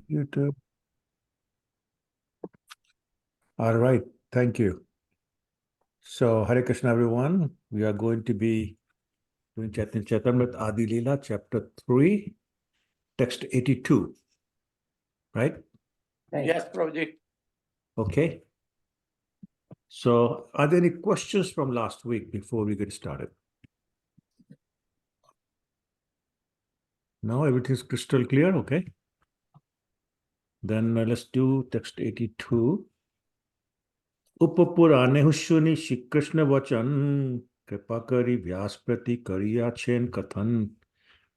YouTube. All right, thank you. So, Hare Krishna, everyone. We are going to be doing Charitamrita Adi Lila, chapter 3, text 82. Right? Yes, Prabhuji. Okay. So, are there any questions from last week before we get started? No, everything's crystal clear. Okay. Then let's do text 82. Upapurane Hushuni Shri Krishna Vachan Kripakari Vyasprati Kariyachen Kathan.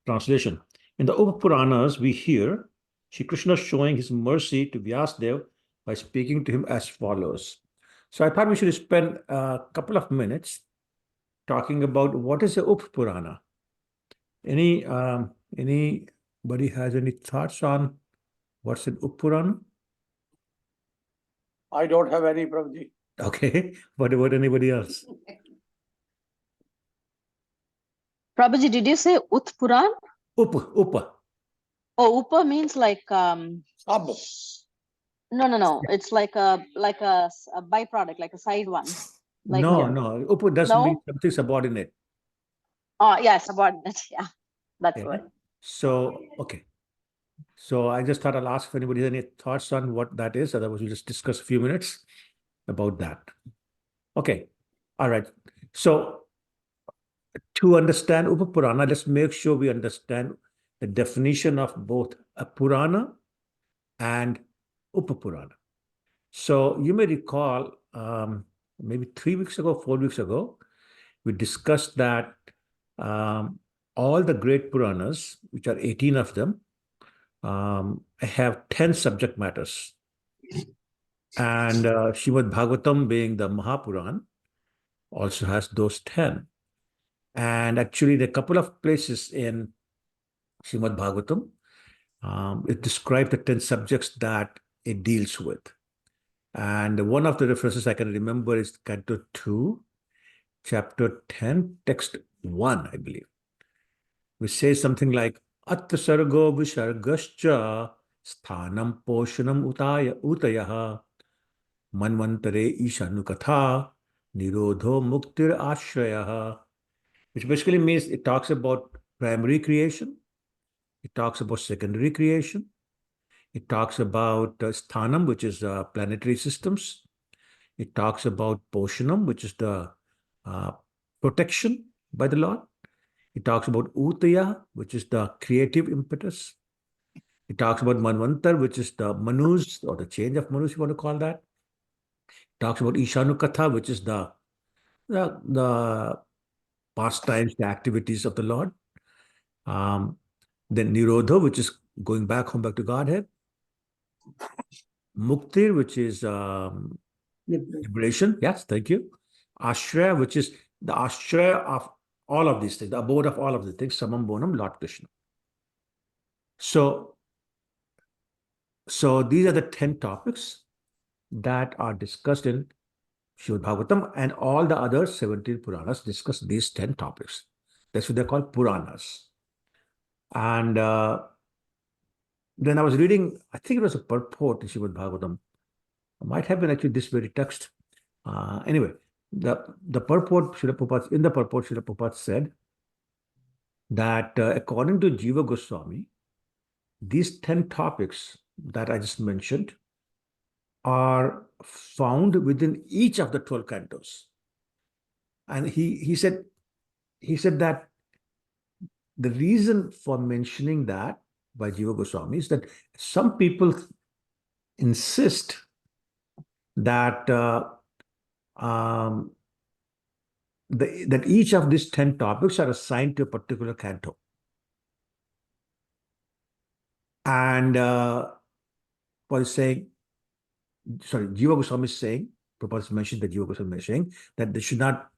Translation. In the Upapuranas, we hear Shri Krishna showing his mercy to Vyasadeva by speaking to him as follows. So I thought we should spend a couple of minutes talking about what is the Upapurana. Anybody has any thoughts on what's an Upapurana? I don't have any, Prabhuji. Okay. What about anybody else? Prabhuji, did you say Utpuran? Upa. Oh, Upa means like Sub. no. It's like a byproduct, like a side one. Like No. Upa doesn't No? mean something subordinate. Oh yeah, subordinate. Yeah, that's Okay. right. So, okay. So I just thought I'll ask if anybody has any thoughts on what that is. Otherwise, we'll just discuss a few minutes about that. Okay. All right. So to understand Upapurana, let's make sure we understand the definition of both a Purana and Upapurana. So you may recall maybe 3 weeks ago, 4 weeks ago, we discussed that all the great Puranas, which are 18 of them, have 10 subject matters. And Srimad Bhagavatam, being the Mahapuran, also has those 10. And actually, there are a couple of places in Srimad Bhagavatam, it describes the 10 subjects that it deals with. And one of the references I can remember is Canto 2, chapter 10, text 1, I believe, which says something like, Atta sargo visargascha sthanam poshanam utayaha manvantare ishanukatha nirodho muktir ashraya, which basically means it talks about primary creation, it talks about secondary creation, it talks about sthanam, which is planetary systems, it talks about poshanam, which is the protection by the Lord. It talks about Utaya, which is the creative impetus. It talks about Manvantar, which is the Manus, or the change of Manus, you want to call that. It talks about Ishanukatha, which is the pastimes, the activities of the Lord. Then Nirodha, which is going back home, back to Godhead. Muktir, which is liberation. Yes, thank you. Ashraya, which is the Ashraya of all of these things, the abode of all of the things, Samam Bonam, Lord Krishna. So these are the 10 topics that are discussed in Srimad Bhagavatam, and all the other 17 Puranas discuss these 10 topics. That's what they're called Puranas. And then I was reading, I think it was a purport in Srimad Bhagavatam. It might have been actually this very text. Anyway, the purport, in the purport, Srila Prabhupada said that according to Jiva Goswami, these 10 topics that I just mentioned are found within each of the 12 cantos. And he said that the reason for mentioning that by Jiva Goswami is that some people insist that that each of these 10 topics are assigned to a particular canto. And what is saying, sorry, Jiva Goswami is saying, Prabhupada mentioned that Jiva Goswami is saying that they should not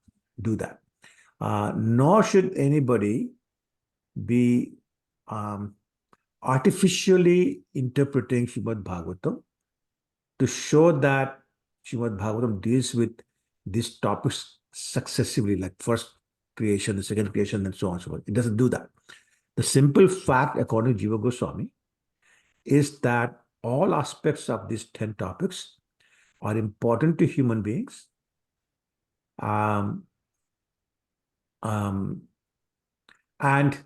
do that. Nor should anybody be artificially interpreting Srimad Bhagavatam to show that Srimad Bhagavatam deals with these topics successively, like first creation, the second creation, and so on and so forth. It doesn't do that. The simple fact, according to Jiva Goswami, is that all aspects of these 10 topics are important to human beings. Um, um, and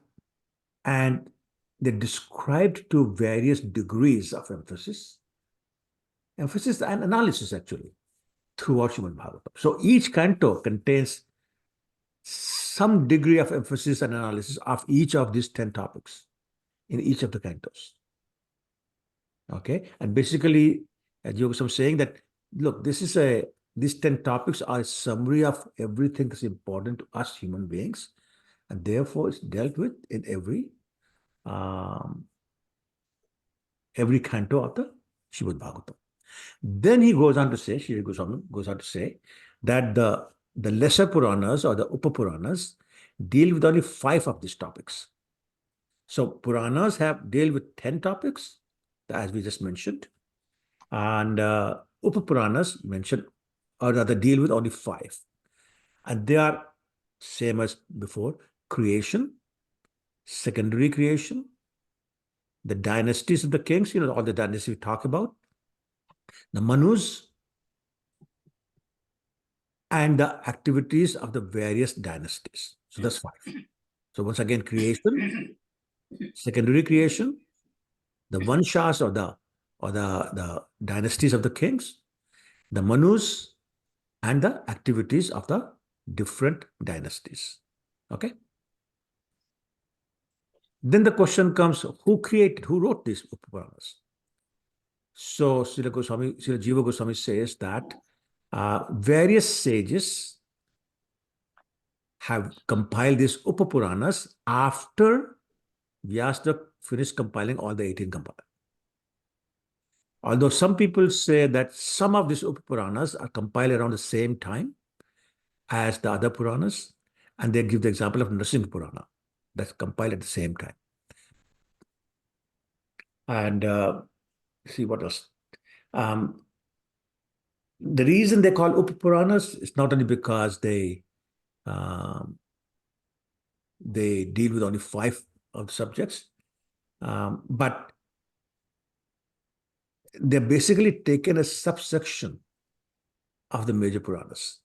they're described to various degrees of emphasis and analysis actually throughout Srimad Bhagavatam. So each canto contains some degree of emphasis and analysis of each of these 10 topics in each of the cantos. Okay, and basically, as you were saying that, look, these 10 topics are a summary of everything that's important to us human beings, and therefore it's dealt with in every canto of the Srimad Bhagavatam. Then he goes on to say, Shri Goswami goes on to say that the lesser Puranas or the Upapuranas deal with only 5 of these topics. So Puranas deal with 10 topics, as we just mentioned, and Upapuranas mentioned, or rather deal with only 5. And they are same as before: creation, secondary creation, the dynasties of the kings, all the dynasties we talk about, the Manus, and the activities of the various dynasties. So that's 5. So once again, creation, secondary creation, the Vanshas or the dynasties of the kings, the Manus, and the activities of the different dynasties. Okay. Then the question comes: who wrote these Upapuranas? So Srila Jiva Goswami says that various sages have compiled these Upapuranas after Vyasa finished compiling all the 18 Kamala. Although some people say that some of these Upapuranas are compiled around the same time as the other Puranas, and they give the example of Nrsimha Purana that's compiled at the same time. And see what else. The reason they call Upapuranas is not only because they deal with only 5 of the subjects, but they're basically taken as subsection of the major Puranas.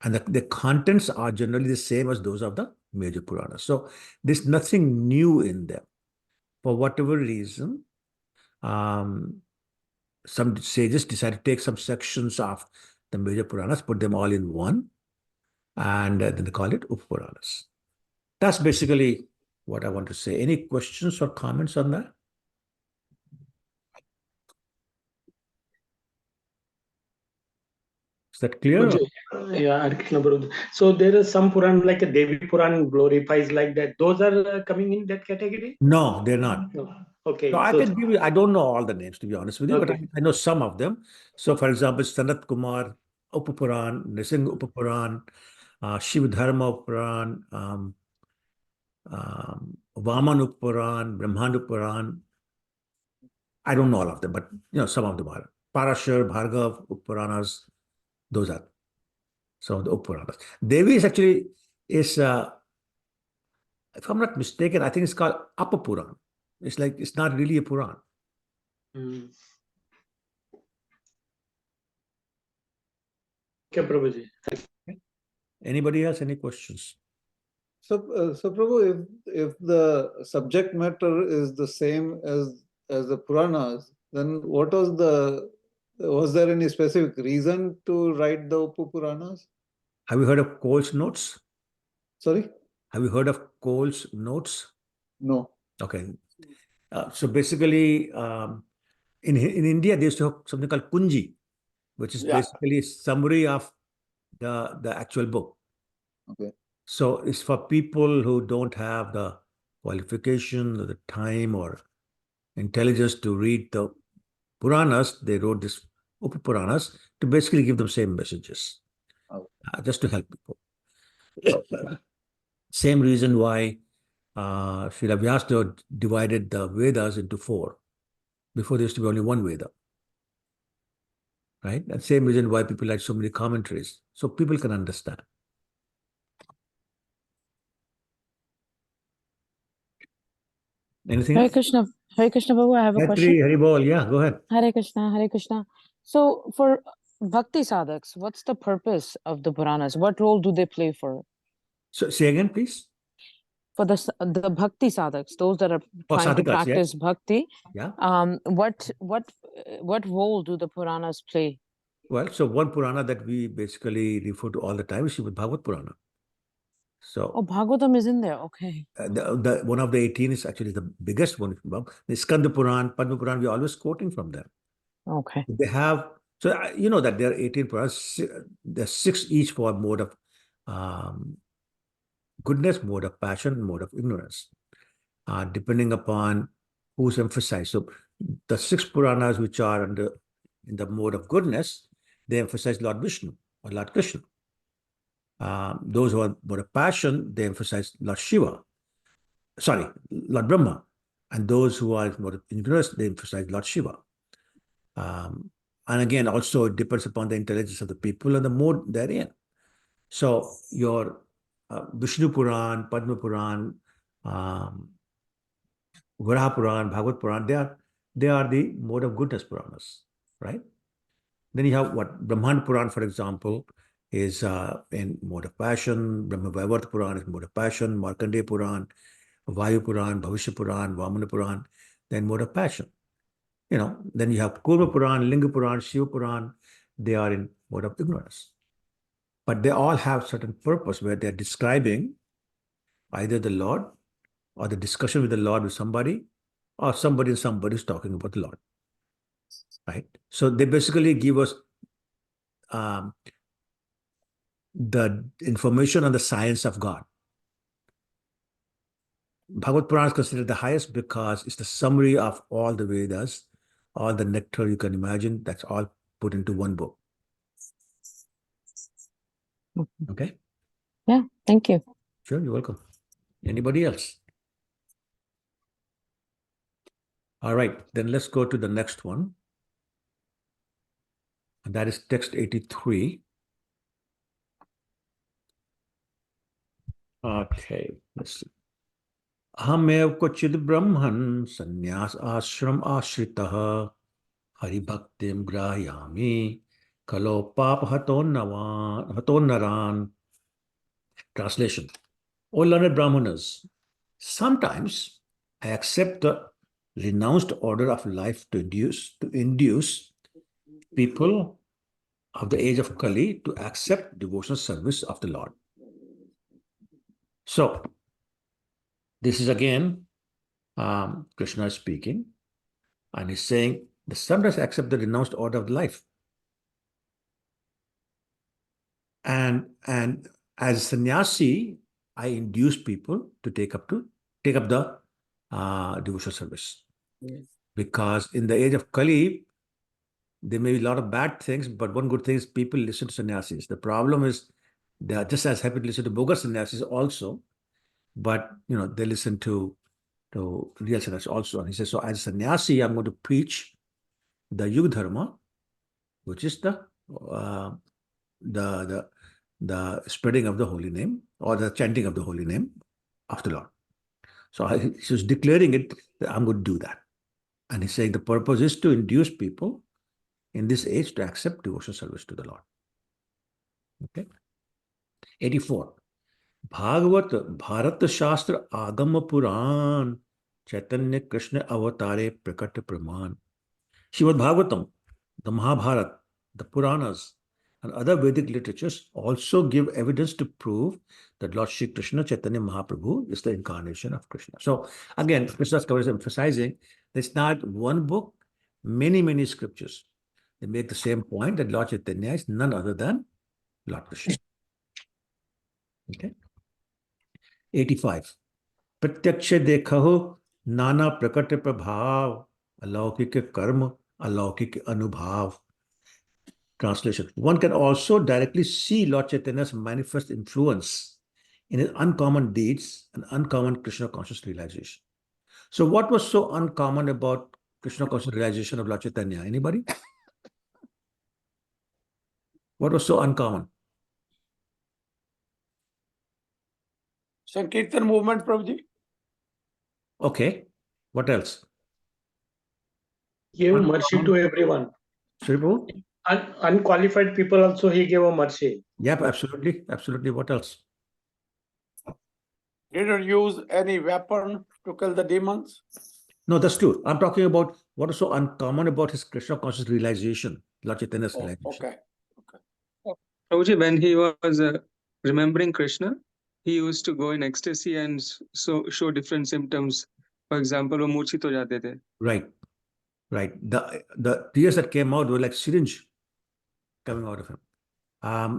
And the contents are generally the same as those of the major Puranas. So there's nothing new in them. For whatever reason, some sages decided to take some sections of the major Puranas, put them all in one, and then they call it Upapuranas. That's basically what I want to say. Any questions or comments on that? Is that clear? Yeah, Hare Krishna Prabhu. So there is some Puran, like a Devi Puran glorifies like that. Those are coming in that category? No, they're not. No. Okay. So I can give you, I don't know all the names, to be honest with you, but Okay. I know some of them. So for example, Sanat Kumar Upapuran, Nrsimha Upapuran, Shiv Dharma Upapuran, Vaman Upapuran, Brahman Upapuran. I don't know all of them, but some of them are. Parashar, Bhargav, Upapuranas, those are some of the Upapuranas. Devi is actually, if I'm not mistaken, I think it's called Apapuran. It's not really a Puran. Mm. Okay, Prabhuji. Anybody else? Any questions? So Prabhu, if the subject matter is the same as the Puranas, then was there any specific reason to write the Upapuranas? Have you heard of Cole's notes? Sorry? Have you heard of Cole's notes? No. Okay. So basically, in India, they used to have something called Kunji, which is basically a summary of the actual book. Okay. So it's for people who don't have the qualification or the time or intelligence to read the Puranas. They wrote this Upapuranas to basically give them same messages, just to help people. Same reason why Srila Vyasa divided the Vedas into 4. Before there used to be only one Veda. Right? And same reason why people like so many commentaries. So people can understand. Anything Hare else? Krishna, Hare Krishna Babu, I have a question. Gayatri, Hari Bol, yeah, go ahead. Hare Krishna, Hare Krishna. So for bhakti sadhaks, what's the purpose of the Puranas? What role do they play for? So say again, please. For the bhakti sadhaks, those that are Oh, trying to sadhakas, yes. practice bhakti, Yeah. what role do the Puranas play? Well, so one Purana that we basically refer to all the time is Srimad Bhagavad Purana. Oh, So Bhagavatam is in there. Okay. the one of the 18 is actually the biggest one. The Skanda Puran, Padma Puran, we're always quoting from them. Okay. They have, so you know that there are 18 Puranas, there's 6 each for mode of goodness, mode of passion, mode of ignorance, depending upon who's emphasized. So the 6 Puranas which are in the mode of goodness, they emphasize Lord Vishnu or Lord Krishna. Those who are mode of passion, they emphasize Lord Shiva. Sorry, Lord Brahma. And those who are mode of ignorance, they emphasize Lord Shiva. And again, also it depends upon the intelligence of the people and the mode they're in. So your Vishnu Puran, Padma Puran, Varaha Puran, Bhagavad Puran, they are the mode of goodness Puranas, right? Then you have what Brahman Puran, for example, is in mode of passion. Brahma Vaivarta Puran is mode of passion. Markandeya Puran, Vayu Puran, Bhavishya Puran, Vamana Puran, then mode of passion. Then you have Kurma Puran, Linga Puran, Shiva Puran, they are in mode of ignorance. But they all have certain purpose where they're describing either the Lord or the discussion with the Lord with somebody, or somebody is talking about the Lord. Right? So they basically give us the information on the science of God. Bhagavad Puran is considered the highest because it's the summary of all the Vedas, all the nectar you can imagine, that's all put into one book. Okay? Yeah, thank you. Sure, you're welcome. Anybody else? All right, then let's go to the next one. And that is text 83. Okay, let's see. Ahamev kochid brahman sannyas ashram ashritah haribhaktim grahayami kalo pap hatonaran. Translation. O learned Brahmanas, sometimes I accept the renounced order of life to induce people of the age of Kali to accept devotional service of the Lord. So, this is again Krishna speaking, and he's saying the sometimes I accept the renounced order of life. And as a sannyasi, I induce people to take up the devotional service. Yes. Because in the age of Kali, there may be a lot of bad things, but one good thing is people listen to sannyasis. The problem is they are just as happy to listen to bogus sannyasis also, but they listen to real sannyasis also. And he says, so as a sannyasi, I'm going to preach the Yuga Dharma, which is the spreading of the holy name or the chanting of the holy name of the Lord. So he's declaring it that I'm going to do that. And he's saying the purpose is to induce people in this age to accept devotional service to the Lord. Okay. 84. Bhagavat Bharat Shastra Agama Puran Chaitanya Krishna Avatare Prakat Praman. Srimad Bhagavatam, the Mahabharata, the Puranas, and other Vedic literatures also give evidence to prove that Lord Shri Krishna Chaitanya Mahaprabhu is the incarnation of Krishna. So again, Krishna's is emphasizing it's not one book, many scriptures. They make the same point that Lord Chaitanya is none other than Lord Krishna. Okay. 85. प्रत्यक्ष देखो नाना प्रकट प्रभाव अलौकिक कर्म अलौकिक अनुभाव. Translation. One can also directly see Lord Chaitanya's manifest influence in his uncommon deeds and uncommon Krishna conscious realization. So what was so uncommon about Krishna conscious realization of Lord Chaitanya? Anybody? What was so uncommon? Sankirtan movement, Prabhuji. Okay. What else? gave mercy to everyone. Sorry, Prabhu? Unqualified people also he gave a mercy. Yep, absolutely. Absolutely. What else? Didn't use any weapon to kill the demons. No, that's true. I'm talking about what is so uncommon about his Krishna conscious realization, Lord Chaitanya's Oh, realization. okay. Prabhuji, when he was remembering Krishna, he used to go in ecstasy and show different symptoms. For example, वो मूर्छित हो जाते थे. Right, right. The tears that came out were like syringe coming out of him.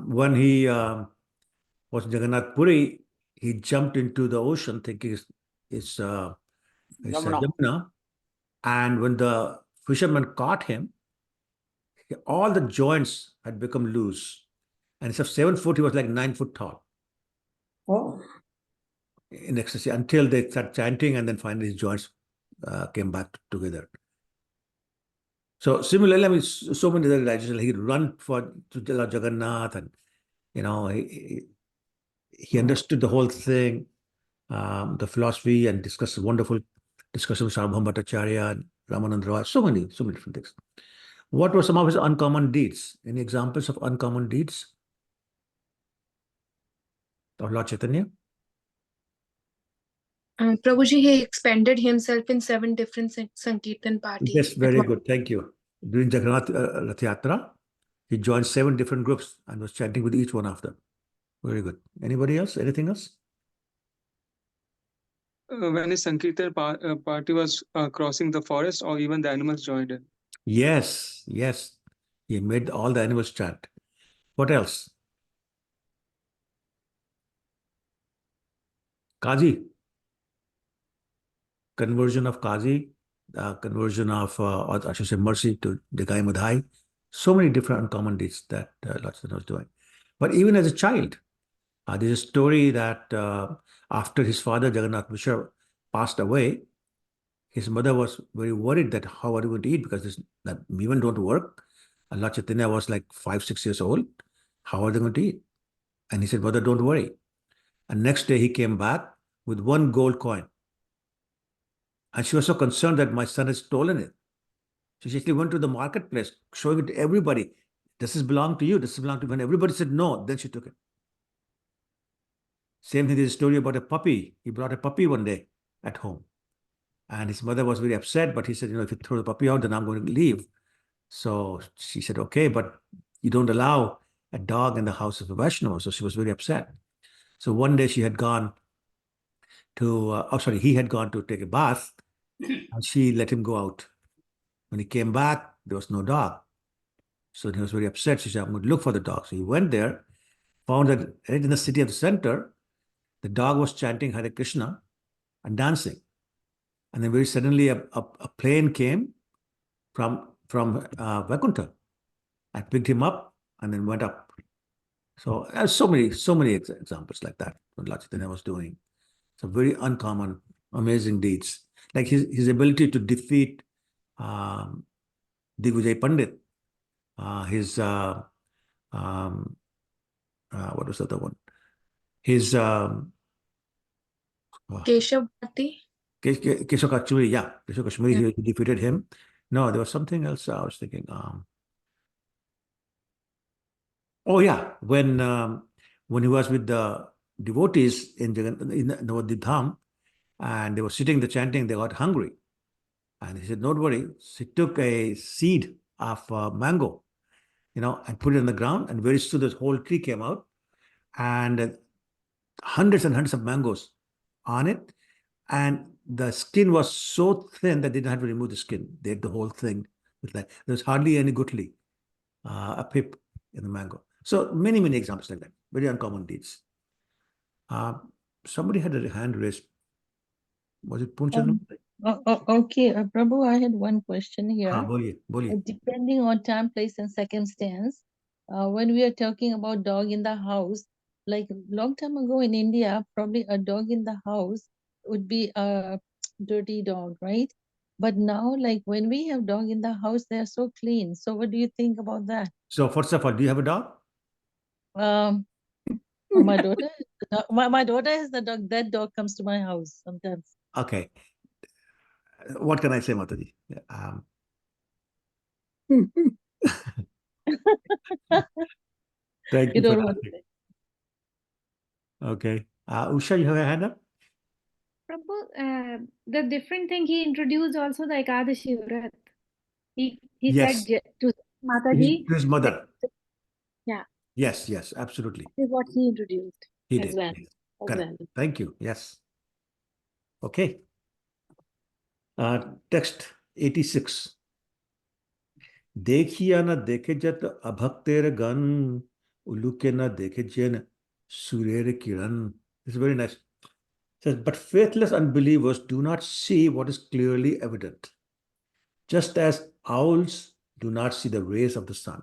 When he was in Jagannath Puri, he jumped into the ocean thinking it's Yamuna. Yamuna. And when the fisherman caught him, all the joints had become loose. And instead of 7 foot, he was like 9 foot tall. Oh. In ecstasy until they started chanting, and then finally his joints came back together. So similarly, I mean, so many other realizations. He'd run to Lord Jagannath, and he understood the whole thing, the philosophy, and discussed wonderful discussion with Sarvabhauma Bhattacharya and Ramananda Roy. So many different things. What were some of his uncommon deeds? Any examples of uncommon deeds of Lord Chaitanya? Prabhuji, he expanded himself in 7 different Sankirtan parties. Yes, very good. Thank you. During Jagannath Rath Yatra, he joined 7 different groups and was chanting with each one of them. Very good. Anybody else? Anything else? When his Sankirtan party was crossing the forest, or even the animals joined in. Yes, yes. He made all the animals chant. What else? Kazi. Conversion of Kazi, conversion of, or I should say, mercy to Degai Madhai. So many different uncommon deeds that Lord Chaitanya was doing. But even as a child, there's a story that after his father, Jagannath Mishra, passed away, his mother was very worried that how are you going to eat, because that women don't work. And Lord Chaitanya was like 5, 6 years old. How are they going to eat? And he said, mother, don't worry. And next day he came back with 1 gold coin. And she was so concerned that my son has stolen it. So she actually went to the marketplace, showing it to everybody. This is belong to you. This is belong to you. When everybody said no, then she took it. Same thing, there's a story about a puppy. He brought a puppy one day at home. And his mother was very upset, but he said, if you throw the puppy out, then I'm going to leave. So she said, okay, but you don't allow a dog in the house of a Vaishnava. So she was very upset. So one day she had gone to, he had gone to take a bath, and she let him go out. When he came back, there was no dog. So he was very upset. She said, I'm going to look for the dog. So he went there, found that right in the city of the center, the dog was chanting Hare Krishna and dancing. And then very suddenly a plane came from Vaikuntha and picked him up and then went up. So there's so many examples like that what Lord Chaitanya was doing. So very uncommon, amazing deeds. Like his ability to defeat Digvijay Pandit, what was the other one? His Keshav Bhatti. Keshav Kashmiri, yeah. Keshav Kashmiri, he defeated him. No, there was something else I was thinking. Oh yeah, when he was with the devotees in Navadvip Dham, and they were sitting there chanting, they got hungry. And he said, don't worry. He took a seed of mango, and put it on the ground, and very soon this whole tree came out, and hundreds and hundreds of mangoes on it. And the skin was so thin that they didn't have to remove the skin. They had the whole thing with that. There was hardly any gutli, a pip in the mango. So many examples like that. Very uncommon deeds. Somebody had a hand raised. Was it Punchal? Okay, Prabhu, I had one question here. Boliye. Depending on time, place, and circumstance, when we are talking about dog in the house, like a long time ago in India, probably a dog in the house would be a dirty dog, right? But now, like when we have dog in the house, they are so clean. So what do you think about that? So first of all, do you have a dog? My daughter, my daughter has the dog. That dog comes to my house sometimes. Okay. What can I say, Mataji? Thank You you for don't want to asking. say. Okay. Usha, you have a hand up? Prabhu, the different thing he introduced also the Ekadashi Vrat. He Yes. said to His, Mataji, his mother. yeah, Yes, absolutely. this is what he introduced He as did. well. Yes. As Correct. well. Thank you. Yes. Okay. Text 86. देखिया न देखे जत अभक्तेर गण उलुके न देखे जन सूर्यर किरण. This is very nice. It says, but faithless unbelievers do not see what is clearly evident, just as owls do not see the rays of the sun.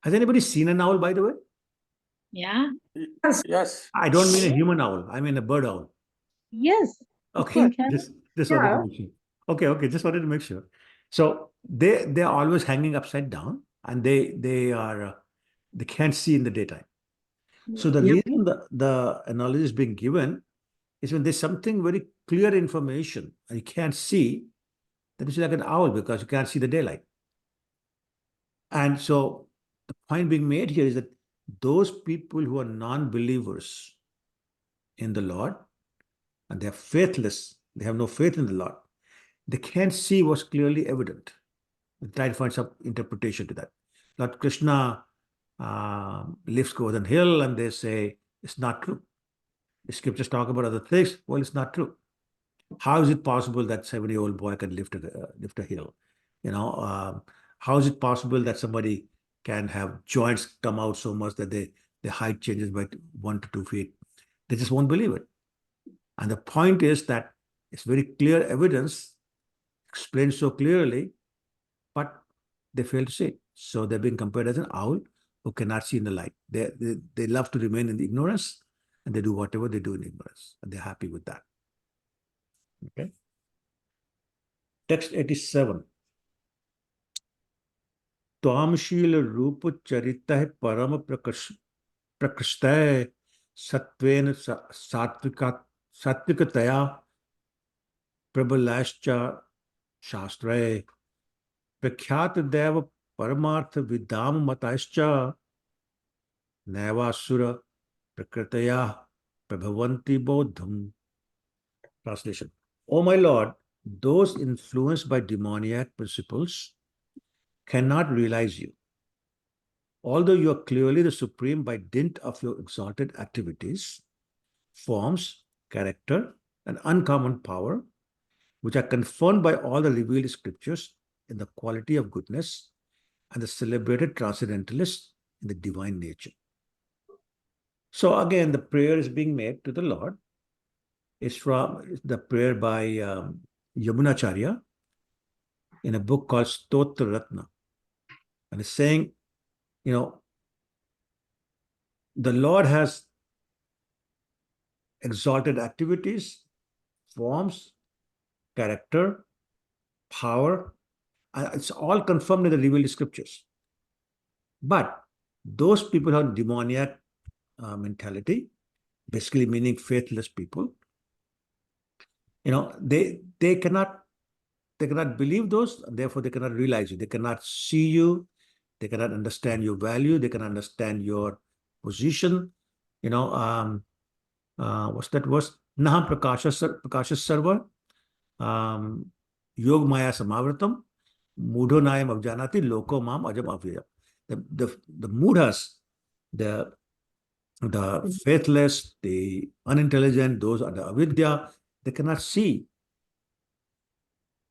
Has anybody seen an owl, by the way? Yeah. Yes. I don't mean a human owl. I mean a bird owl. Yes. Of Okay, course. just wanted to make sure. Okay, just wanted to make sure. So they're always hanging upside down, and they can't see in the daytime. So the Yep. reason the analogy is being given is when there's something very clear information and you can't see, that is like an owl because you can't see the daylight. And so the point being made here is that those people who are non-believers in the Lord and they're faithless, they have no faith in the Lord, they can't see what's clearly evident. They try to find some interpretation to that. Lord Krishna lives over the hill and they say it's not true. The scriptures talk about other things. Well, it's not true. How is it possible that 7-year-old boy can lift a hill? How is it possible that somebody can have joints come out so much that the height changes by 1 to 2 feet? They just won't believe it. And the point is that it's very clear evidence, explained so clearly, but they fail to see it. So they're being compared as an owl who cannot see in the light. They love to remain in ignorance, and they do whatever they do in ignorance, and they're happy with that. Okay. Text 87. त्वामशील रूप चरित परम प्रकृष्ट सत्वेन सात्विकतया प्रबलश्च शास्त्रे प्रख्यात देव परमार्थ विदाम मतश्च नैवासुर प्रकृतया प्रभवन्ति बोधम. Translation. O my Lord, those influenced by demoniac principles cannot realize you. Although you are clearly the supreme by dint of your exalted activities, forms, character, and uncommon power, which are confirmed by all the revealed scriptures in the quality of goodness and the celebrated transcendentalists in the divine nature. So again, the prayer is being made to the Lord. It's from the prayer by Yamunacharya in a book called Stotra Ratna. And it's saying, the Lord has exalted activities, forms, character, power. It's all confirmed in the revealed scriptures. But those people have demoniac mentality, basically meaning faithless people. They cannot believe those, and therefore they cannot realize you. They cannot see you. They cannot understand your value. They can understand your position. What's that verse? Naham prakasha sarva yog maya samavratam mudho nayam avjanati loko mam ajam avyayam. The mudhas, the faithless, the unintelligent, those are the avidya, they cannot see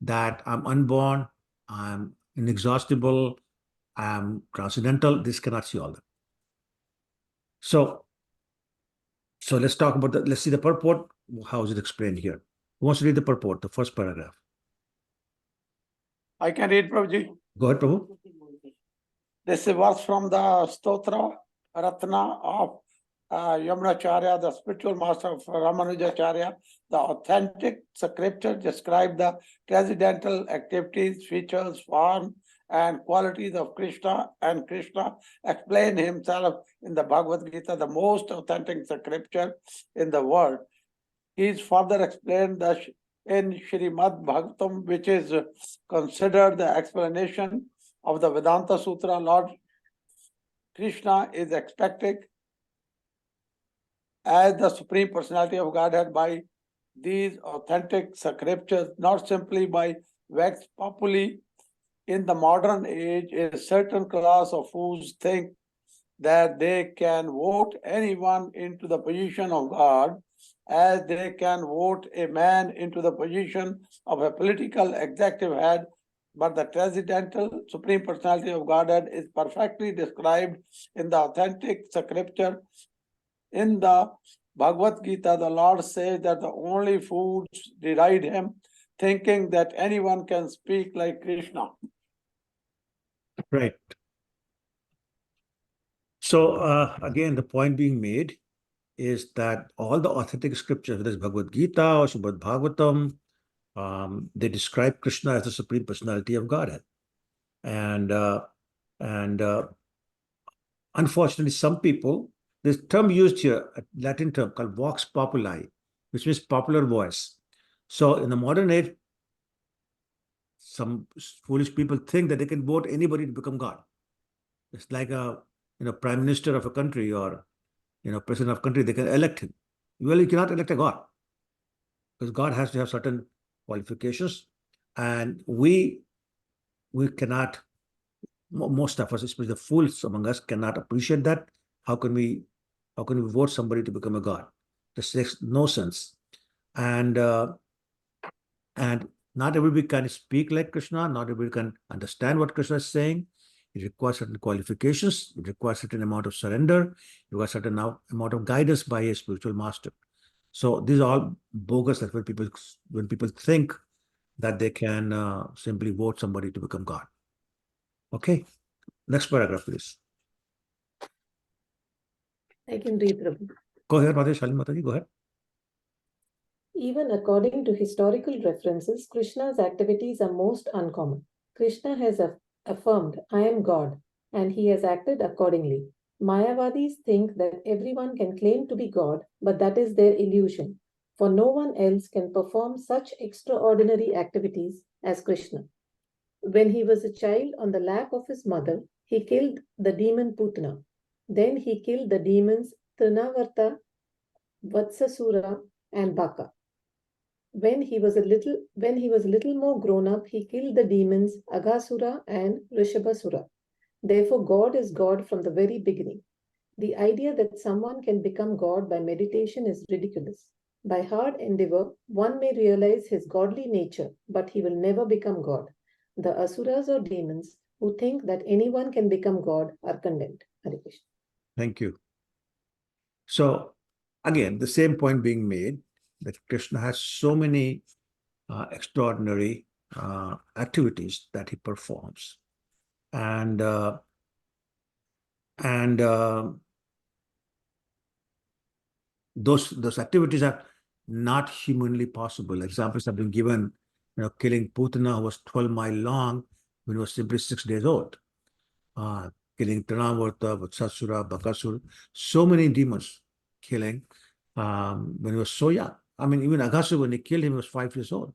that I'm unborn, I'm inexhaustible, I'm transcendental. This cannot see all that. So let's talk about let's see the purport. How is it explained here? Who wants to read the purport, the first paragraph? I can read, Prabhuji. Go ahead, Prabhu. This is a verse from the Stotra Ratna of Yamunacharya, the spiritual master of Ramanujacharya. The authentic scripture describe the transcendental activities, features, form, and qualities of Krishna, and Krishna explained himself in the Bhagavad Gita, the most authentic scripture in the world. He is further explained the in Srimad Bhagavatam, which is considered the explanation of the Vedanta Sutra, Lord Krishna is expected as the Supreme Personality of Godhead by these authentic scriptures, not simply by wax populi. In the modern age, a certain class of fools think that they can vote anyone into the position of God, as they can vote a man into the position of a political executive head. But the transcendental Supreme Personality of Godhead is perfectly described in the authentic scripture. In the Bhagavad Gita, the Lord says that the only fools deride him, thinking that anyone can speak like Krishna. Right. So again, the point being made is that all the authentic scriptures, whether it's Bhagavad Gita or Srimad Bhagavatam, they describe Krishna as the Supreme Personality of Godhead. And unfortunately, some people, this term used here, a Latin term called vox populi, which means popular voice. So in the modern age, some foolish people think that they can vote anybody to become God. It's like a prime minister of a country or president of a country, they can elect him. Well, you cannot elect a God, because God has to have certain qualifications, and we cannot. Most of us, especially the fools among us, cannot appreciate that. How can we vote somebody to become a God? This makes no sense. And not everybody can speak like Krishna. Not everybody can understand what Krishna is saying. It requires certain qualifications. It requires certain amount of surrender. It requires certain amount of guidance by a spiritual master. So these are all bogus. That when people think that they can simply vote somebody to become God. Okay, next paragraph, please. I can read, Prabhu. Go ahead, Shalini Mataji, go ahead. Even according to historical references, Krishna's activities are most uncommon. Krishna has affirmed, I am God, and he has acted accordingly. Mayavadis think that everyone can claim to be God, but that is their illusion, for no one else can perform such extraordinary activities as Krishna. When he was a child on the lap of his mother, he killed the demon Putana. Then he killed the demons Trinavarta, Vatsasura, and Baka. When he was a little more grown up, he killed the demons Aghasura and Rishabhasura. Therefore, God is God from the very beginning. The idea that someone can become God by meditation is ridiculous. By hard endeavor, one may realize his godly nature, but he will never become God. The asuras or demons who think that anyone can become God are condemned. Hare Krishna. Thank you. So again, the same point being made, that Krishna has so many extraordinary activities that he performs, and those activities are not humanly possible. Examples have been given, killing Putana, who was 12 miles long when he was simply 6 days old. Killing Trinavarta, Vatsasura, Bakasura, so many demons killing when he was so young. I mean, even Aghasura, when they killed him, he was 5 years old.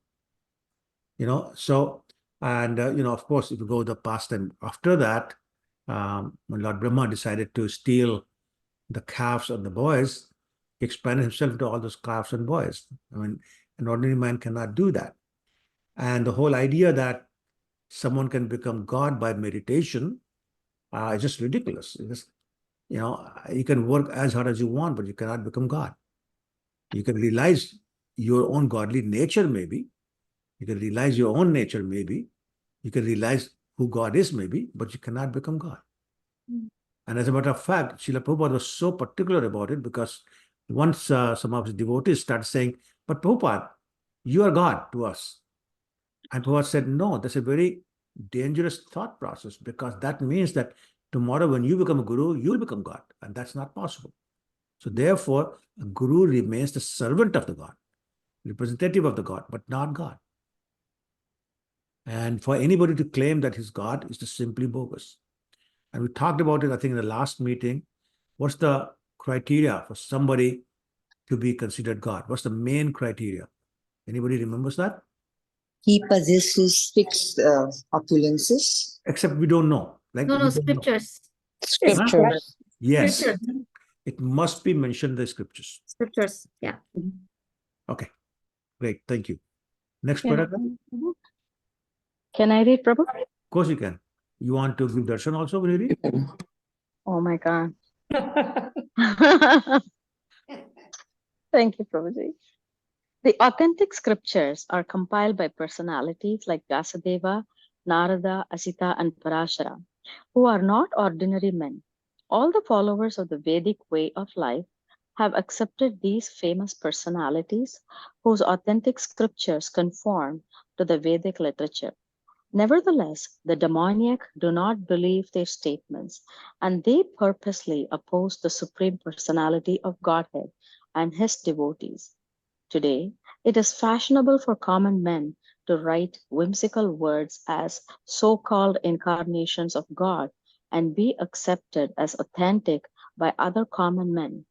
So, and, of course, if you go the past and after that, when Lord Brahma decided to steal the calves of the boys, he expanded himself into all those calves and boys. I mean, an ordinary man cannot do that. And the whole idea that someone can become God by meditation is just ridiculous. You can work as hard as you want, but you cannot become God. You can realize your own godly nature, maybe. You can realize your own nature, maybe. You can realize who God is, maybe, but you cannot become God. And as a matter of fact, Srila Prabhupada was so particular about it, because once some of his devotees started saying, but Prabhupada, you are God to us. And Prabhupada said, no, that's a very dangerous thought process, because that means that tomorrow when you become a guru, you'll become God. And that's not possible. So therefore, a guru remains the servant of the God, representative of the God, but not God. And for anybody to claim that he's God is just simply bogus. And we talked about it, I think, in the last meeting. What's the criteria for somebody to be considered God? What's the main criteria? Anybody remembers that? He possesses six opulences. Except we don't know. Like No, we no, don't know. scriptures. Scriptures. Yes, Scriptures. it must be mentioned in the scriptures. Scriptures. Yeah. Okay, great. Thank you. Next Can paragraph. can I read, Prabhu? Of course you can. You want to give darshan also, will you read? Oh my God. Thank you, Prabhuji. The authentic scriptures are compiled by personalities like Vyasadeva, Narada, Asita, and Parashara, who are not ordinary men. All the followers of the Vedic way of life have accepted these famous personalities whose authentic scriptures conform to the Vedic literature. Nevertheless, the demoniac do not believe their statements, and they purposely oppose the Supreme Personality of Godhead and his devotees. Today, it is fashionable for common men to write whimsical words as so-called incarnations of God and be accepted as authentic by other common men.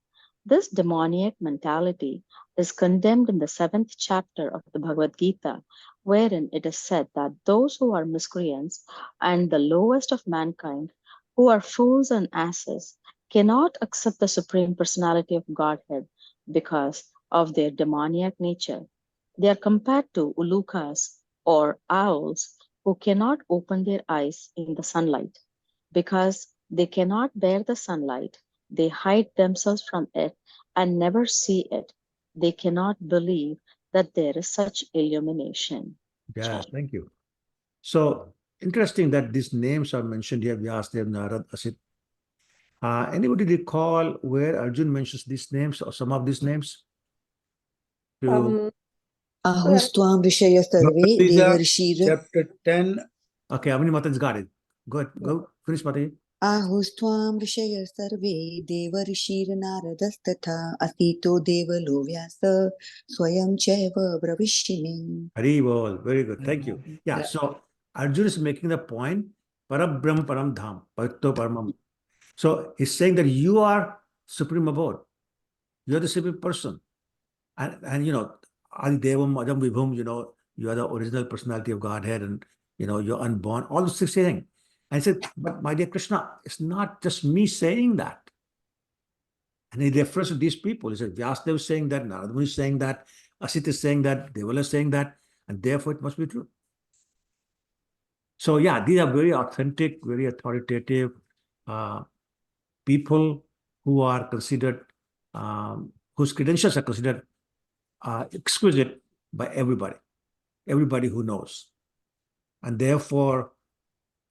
This demoniac mentality is condemned in the 7th chapter of the Bhagavad Gita, wherein it is said that those who are miscreants and the lowest of mankind, who are fools and asses, cannot accept the Supreme Personality of Godhead because of their demoniac nature. They are compared to ulukas or owls who cannot open their eyes in the sunlight. Because they cannot bear the sunlight, they hide themselves from it and never see it. They cannot believe that there is such illumination. Yeah, thank you. So interesting that these names are mentioned here, Vyasadeva, Narad, Asit. Anybody recall where Arjun mentions these names or some of these names? Ahustvam Rishaya Sarve Devarishira. Chapter 10. Okay, Avani Mata's got it. Go finish, Mataji. Ahustvam Rishaya Sarve Devarishira Naradastata Asito Devalo Vyasa Swayam Cheva Bravishimi. Hari bol, very good. Thank you. Yeah, so Arjun is making the point, Parabrahm Param Dham, Paritto Paramam. So he's saying that you are supreme abode. You're the supreme person. And Adi Devam, Adam Vibhum, you are the original personality of Godhead and, you're unborn, all those things saying. And I said, but my dear Krishna, it's not just me saying that. And he refers to these people. He said, Vyasadeva is saying that, Narada Muni is saying that, Asit is saying that, Devala is saying that, and therefore it must be true. So yeah, these are very authentic, very authoritative people who are considered, whose credentials are considered exquisite by everybody who knows. And therefore,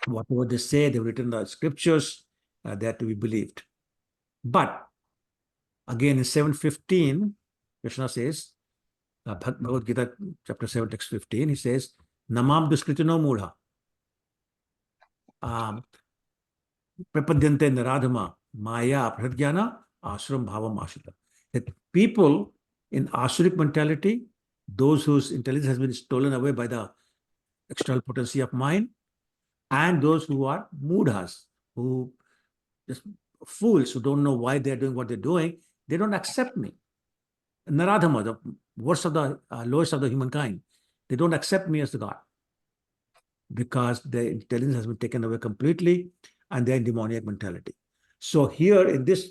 whatever they say, they've written the scriptures, they are to be believed. But again, in 7:15, Krishna says, Bhagavad Gita, chapter 7, text 15, he says, Namam duskritino mudha. Prapadyante naradhama maya pradhyana ashram bhavam ashita. That people in asuric mentality, those whose intelligence has been stolen away by the external potency of mind, and those who are mudhas, who just fools who don't know why they're doing what they're doing, they don't accept me. Naradhama, the worst of the lowest of the humankind, they don't accept me as the God because their intelligence has been taken away completely and they're in demoniac mentality. So here in this,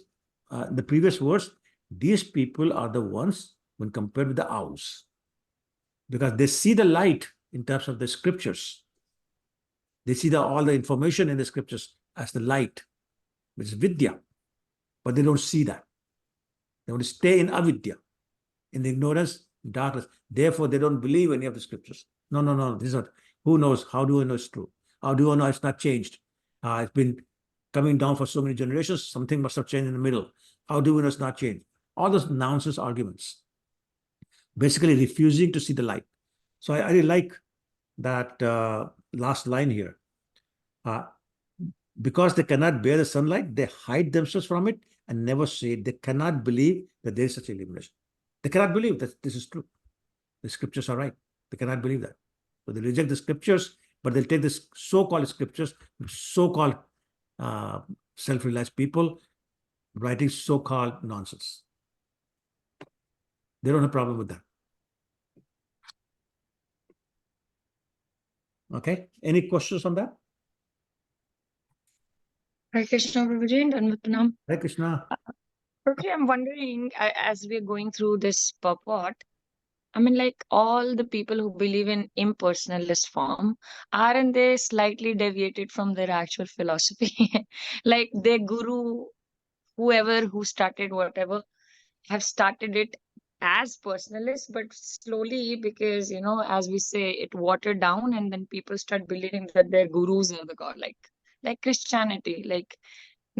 the previous verse, these people are the ones when compared with the owls because they see the light in terms of the scriptures. They see all the information in the scriptures as the light, which is vidya, but they don't see that. They want to stay in avidya, in the ignorance, darkness. Therefore, they don't believe any of the scriptures. No, this is not. Who knows? How do I know it's true? How do I know it's not changed? It's been coming down for so many generations. Something must have changed in the middle. How do we know it's not changed? All those nonsense arguments. Basically refusing to see the light. So I really like that last line here. Because they cannot bear the sunlight, they hide themselves from it and never see it. They cannot believe that there is such illumination. They cannot believe that this is true. The scriptures are right. They cannot believe that. So they reject the scriptures, but they'll take this so-called scriptures, so-called self-realized people writing so-called nonsense. They don't have a problem with that. Okay. Any questions on that? Hare Krishna, Prabhuji, and Dandavat Pranam. Hare Krishna. Prabhuji, I'm wondering, as we're going through this purport, I mean, like all the people who believe in impersonalist form, aren't they slightly deviated from their actual philosophy? Like their guru, whoever who started whatever, have started it as personalist, but slowly, because as we say, it watered down, and then people start believing that their gurus are the god, like Christianity. Like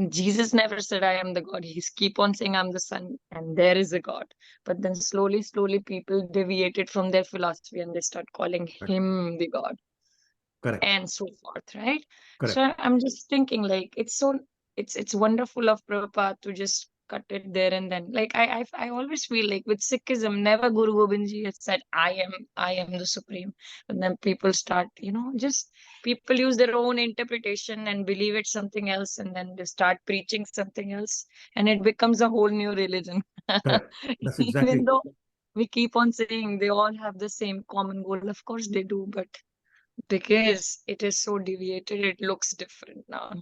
Jesus never said, I am the God. He's keep on saying, I'm the Son, and there is a God. But then slowly, people deviated from their philosophy and they start calling him the God, Correct. and so forth, right? Correct. So I'm just thinking, like, it's wonderful of Prabhupada to just cut it there and then. Like I always feel like with Sikhism, never Guru Gobind Ji has said, I am the supreme. But then people start, just people use their own interpretation and believe it's something else, and then they start preaching something else, and it becomes a whole new religion. Correct. That's exactly. Even though we keep on saying they all have the same common goal, of course they do, but because it is so deviated, it looks different now.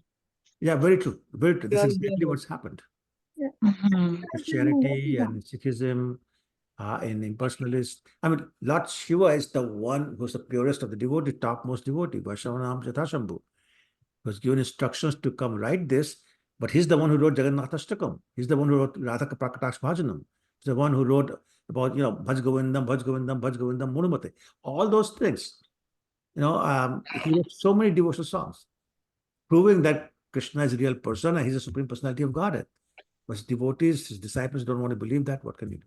Yeah, very true. Very true. This Yeah, is exactly what's happened. Mhm. Christianity and Sikhism, in impersonalist. I mean, Lord Shiva is the one who's the purest of the devotee, topmost devotee. Vaishnava Jathashambhu was given instructions to come write this, but he's the one who wrote Jagannathashtakam. He's the one who wrote Radha Prakatash Bhajanam. He's the one who wrote about, Bhaj Govindam, Bhaj Govindam, Bhaj Govindam, Munumate. All those things. He wrote so many devotional songs, proving that Krishna is a real person and he's a supreme personality of Godhead. But his devotees, his disciples don't want to believe that. What can you do?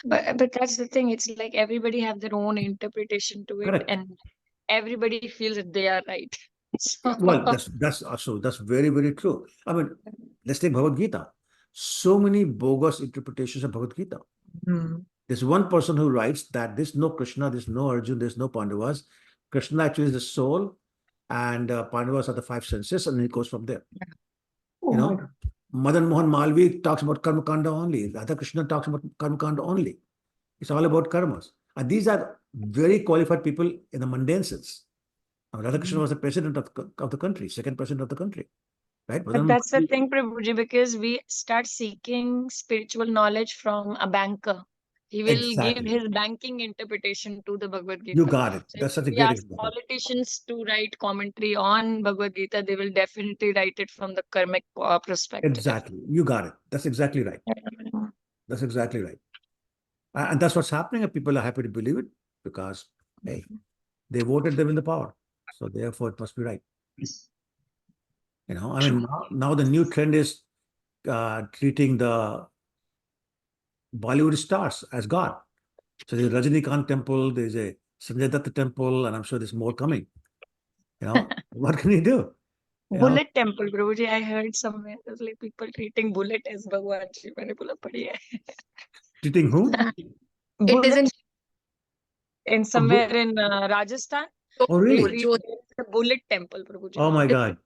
But that's the thing. It's like everybody have their own interpretation to it, Correct. and everybody feels that they are right. So, Well, that's very, very true. I mean, let's take Bhagavad Gita. So many bogus interpretations of Bhagavad Gita. There's one person who writes that there's no Krishna, there's no Arjun, there's no Pandavas. Krishna actually is the soul, and Pandavas are the five senses, and it goes from there. Madan Mohan Malvi talks about Karma Kanda only. Radha Krishna talks about Karma Kanda only. It's all about karmas. And these are very qualified people in the mundane sense. Radha Krishna was the president of the country, second president of the country. Right? but that's the thing, Prabhuji, because we start seeking spiritual knowledge from a banker. He will give Exactly. his banking interpretation to the Bhagavad Gita. You got it. So That's if such a we great ask example. politicians to write commentary on Bhagavad Gita, they will definitely write it from the karmic perspective. Exactly. You got it. That's exactly right. That's exactly right. And that's what's happening. And people are happy to believe it because, hey, they voted them in the power. So therefore, it must be right. I mean, now the new trend is treating the Bollywood stars as God. So there's a Rajinikanth temple, there's a Sanjay Dutt temple, and I'm sure there's more coming. What can you do? Bullet temple, Prabhuji, I heard somewhere there's like people treating Bullet as Bhagwan Ji. मैंने बोला बढ़िया है. Treating who? It isn't In somewhere in Rajasthan. Oh, They really? treat it as a Bullet temple, Prabhuji. Oh, my God.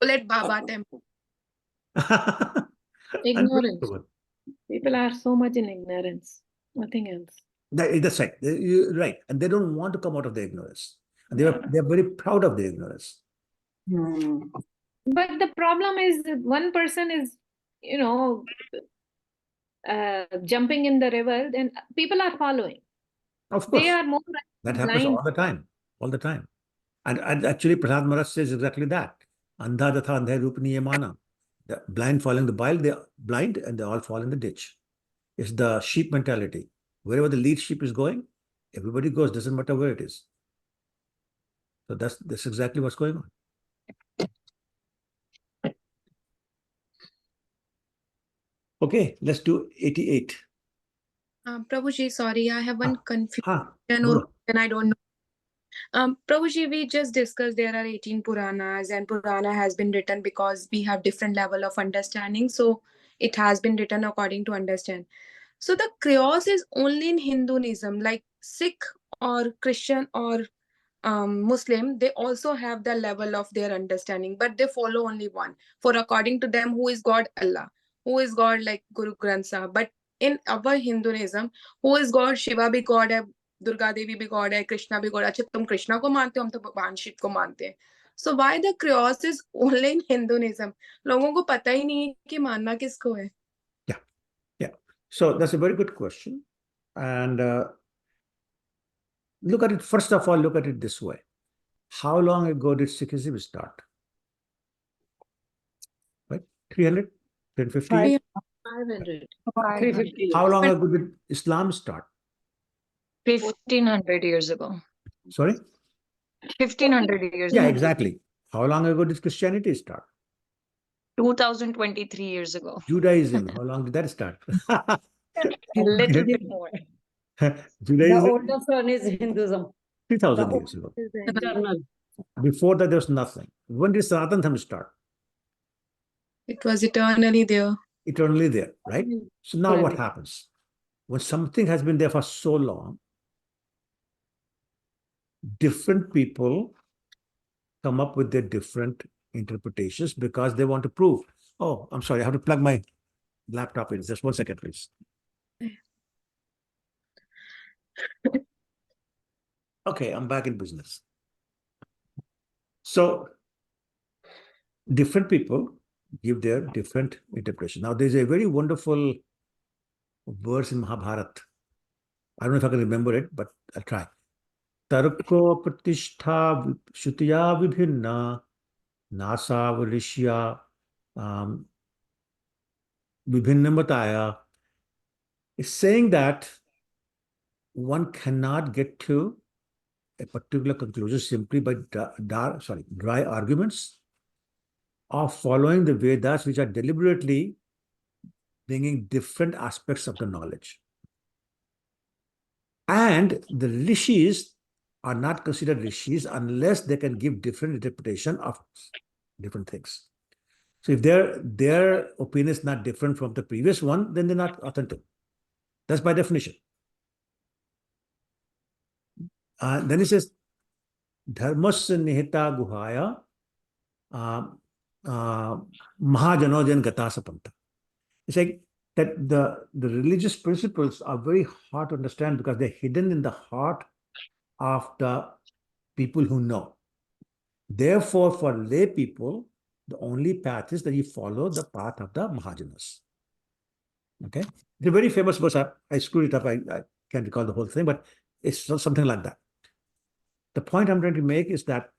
Bullet Baba temple. Ignorance. Unbelievable. People are so much in ignorance. Nothing else. That's right. You're right. And they don't want to come out of their ignorance. And they're very proud of their ignorance. But the problem is that one person is, jumping in the river, then people are following. Of course. They are more That happens blind. all the time. All the time. And actually, Prahlad Maharaj says exactly that. Andha datha andhe rupniye mana. The blind following the bile, they're blind and they all fall in the ditch. It's the sheep mentality. Wherever the lead sheep is going, everybody goes, doesn't matter where it is. So that's exactly what's going on. Okay, let's do 88. Prabhuji, sorry, I have one confusion bolo. and I don't know. Prabhuji, we just discussed there are 18 Puranas, and Purana has been written because we have different level of understanding. So it has been written according to understand. So the chaos is only in Hinduism, like Sikh or Christian or Muslim, they also have the level of their understanding, but they follow only one. For according to them, who is God? Allah. Who is God? Like Guru Granth Sahib. But in our Hinduism, who is God? Shiva be God, Durga Devi भी God है, कृष्णा भी God. अच्छा तुम कृष्णा को मानते हो, हम तो भगवान शिव को मानते हैं। So why the cross is only in Hinduism? लोगों को पता ही नहीं है कि मानना किसको है। Yeah. So that's a very good question. And look at it, first of all, look at it this way. How long ago did Sikhism start? Right? 300? 1050? 500. 500. How long ago did Islam start? 1500 years ago. Sorry? 1500 years Yeah, ago. exactly. How long ago did Christianity start? 2023 years ago. Judaism, how long did that start? A little bit more. The Judaism, oldest one is Hinduism. 3000 The years ago. eternal. Before that, there was nothing. When did Sanatana Dharma start? It was eternally there. Eternally there, right? So now what happens? When something has been there for so long, different people come up with their different interpretations because they want to prove. Oh, I'm sorry, I have to plug my laptop in. Just 1 second, please. Okay, I'm back in business. So different people give their different interpretation. Now, there's a very wonderful verse in Mahabharata. I don't know if I can remember it, but I'll try. Tarko pratishtha shutiya vibhinna nasa varishya vibhinnamataya. It's saying that one cannot get to a particular conclusion simply by dry arguments or following the Vedas, which are deliberately bringing different aspects of the knowledge. And the rishis are not considered rishis unless they can give different interpretation of different things. So if their opinion is not different from the previous one, then they're not authentic. That's by definition. Then it says, Dharmasya nihita guhaya mahajanojan gata sapanta. It's like that the religious principles are very hard to understand because they're hidden in the heart of the people who know. Therefore, for lay people, the only path is that you follow the path of the Mahajanas. Okay? It's a very famous verse. I screwed it up. I can't recall the whole thing, but it's something like that. The point I'm trying to make is that,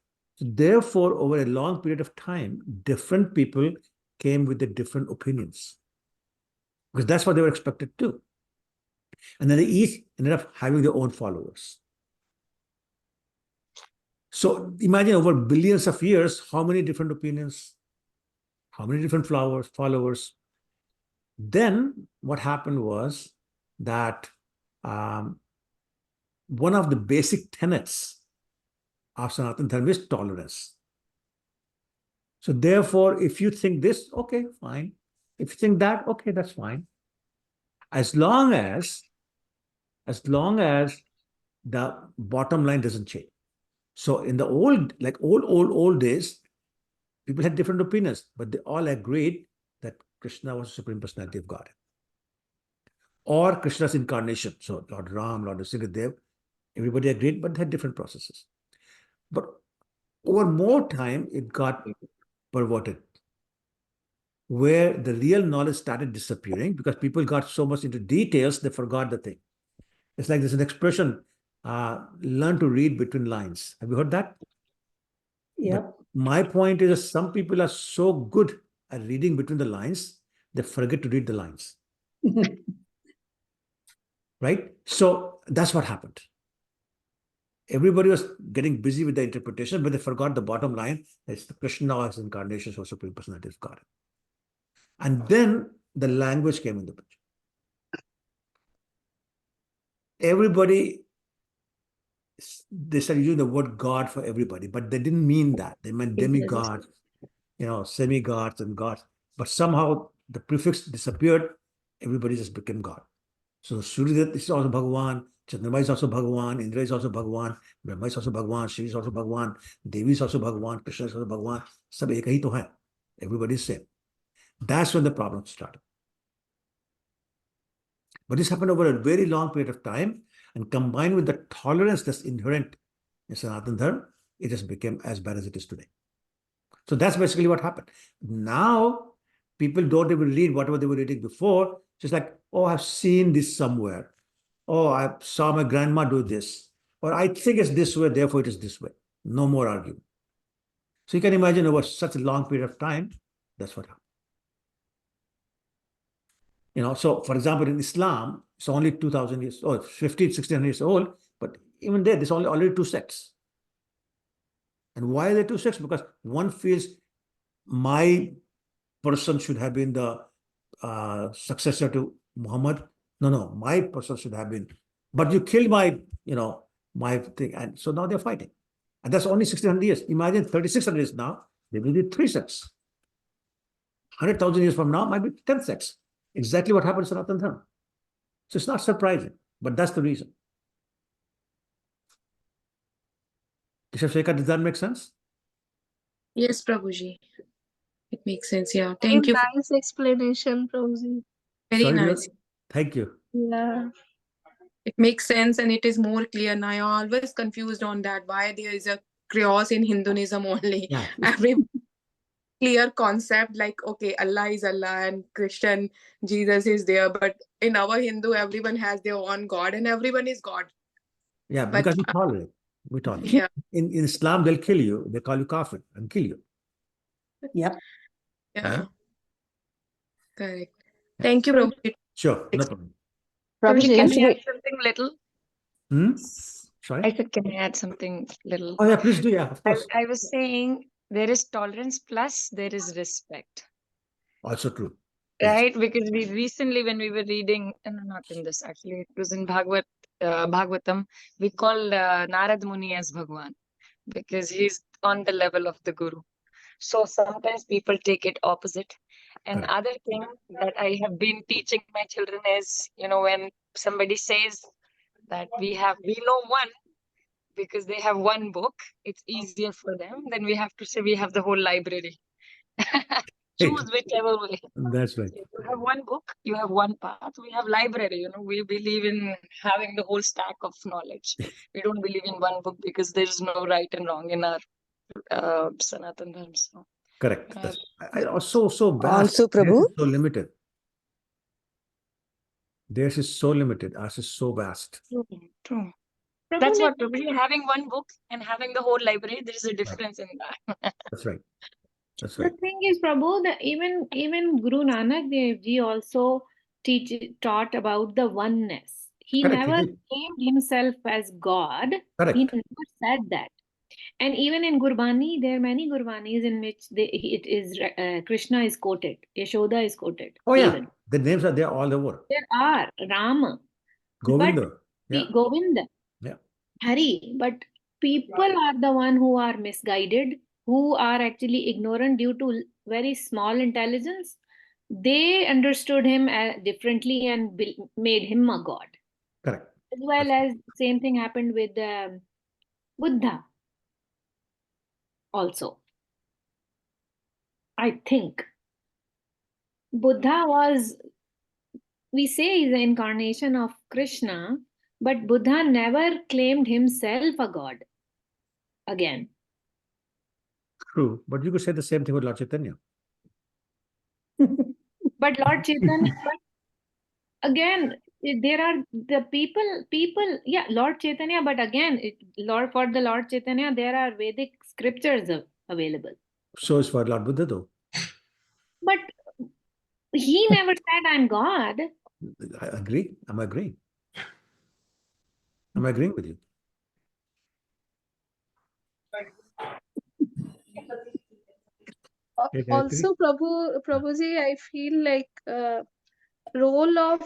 therefore, over a long period of time, different people came with the different opinions. Because that's what they were expected to do. And then they each ended up having their own followers. So imagine over billions of years, how many different opinions, how many different followers. Then what happened was that one of the basic tenets of Sanatana Dharma is tolerance. So therefore, if you think this, okay, fine. If you think that, okay, that's fine. As long as the bottom line doesn't change. So in the old days, people had different opinions, but they all agreed that Krishna was the Supreme Personality of God. Or Krishna's incarnation. So Lord Ram, Lord Nrsimhadev, everybody agreed, but they had different processes. But over more time, it got perverted, where the real knowledge started disappearing because people got so much into details, they forgot the thing. It's like there's an expression, learn to read between lines. Have you heard that? Yeah. But my point is that some people are so good at reading between the lines, they forget to read the lines. Right? So that's what happened. Everybody was getting busy with the interpretation, but they forgot the bottom line. It's the Krishna as incarnation or Supreme Personality of God. And then the language came in the picture. Everybody, they started using the word God for everybody, but they didn't mean that. They meant demigods, semi-gods and gods. But somehow the prefix disappeared. Everybody just became God. So Surya is also Bhagavan, Chandrama is also Bhagavan, Indra is also Bhagavan, Brahma is also Bhagavan, Shiva is also Bhagavan, Devi is also Bhagavan, Krishna is also Bhagavan. Sab ek hi to hai. Everybody is same. That's when the problem started. But this happened over a very long period of time. And combined with the tolerance that's inherent in Sanatana Dharma, it just became as bad as it is today. So that's basically what happened. Now, people don't even read whatever they were reading before. Just like, oh, I've seen this somewhere. Oh, I saw my grandma do this. Or I think it's this way, therefore it is this way. No more argument. So you can imagine over such a long period of time, that's what happened. So for example, in Islam, it's only 2,000 years old, 15, 1600 years old, but even there, there's already two sects. And why are there two sects? Because one feels my person should have been the successor to Muhammad. No, my person should have been. But you killed my thing. And so now they're fighting. And that's only 1600 years. Imagine 3600 years now, there will be three sects. 100,000 years from now, might be 10 sects. Exactly what happened to Sanatana Dharma. So it's not surprising, but that's the reason. Kishav Shekhar, does that make sense? Yes, Prabhuji. It makes sense. Yeah. Very Thank you. nice explanation, Prabhuji. Very Sorry, nice. dear? Thank you. Yeah. It makes sense and it is more clear now. I'm always confused on that. Why there is a chaos in Hinduism only. Yeah. Every clear concept like, okay, Allah is Allah and Christian, Jesus is there. But in our Hindu, everyone has their own God and everyone is God. Yeah, But because we tolerate. We tolerate. yeah. In Islam, they'll kill you. They call you kafir and kill you. Yep. Yeah. Right? Correct. Thank you, Prabhuji. Sure, no problem. Prabhuji, can I actually, add something little? Sorry? I said, can I add something little? Oh, yeah, please do. Yeah, of course. I was saying there is tolerance plus there is respect. Also true. Right? Because we recently, when we were reading, no, not in this actually, it was in Bhagavatam, we called Narad Muni as Bhagwan because he's on the level of the Guru. So sometimes people take it opposite. And Correct. other thing that I have been teaching my children is, when somebody says that we know one, because they have one book, it's easier for them. Then we have to say we have the whole library. Choose whichever way. That's right. You have one book, you have one path. We have library. We believe in having the whole stack of knowledge. We don't believe in one book because there is no right and wrong in our Sanatana Dharma. So, Correct. I also so vast. Also, Prabhu? So limited. Theirs is so limited. Ours is so vast. True. That's what having one book and having the whole library. There is a difference in that. That's right. That's The right. thing is, Prabhu, that even Guru Nanak Dev Ji also taught about the oneness. He Correct, he never did. named himself as God. Correct. He never said that. And even in Gurbani, there are many Gurbanis in which Krishna is quoted, Yashoda is quoted. Oh, yeah. Even. The names are there all over. There are Rama, Govinda. Yeah. Govinda, Yeah. Hari, but people are the one who are misguided, who are actually ignorant due to very small intelligence. They understood him differently and made him a god. Correct. As well as same thing happened with Buddha also. I think Buddha was, we say, is the incarnation of Krishna, but Buddha never claimed himself a god again. True. But you could say the same thing with Lord Chaitanya. But Lord Chaitanya, again, there are the people, yeah, Lord Chaitanya, but again, for the Lord Chaitanya, there are Vedic scriptures available. So is for Lord Buddha, though. But he never said, I'm God. I agree. I'm agreeing. I'm agreeing with you. Also, Prabhuji, I feel like role of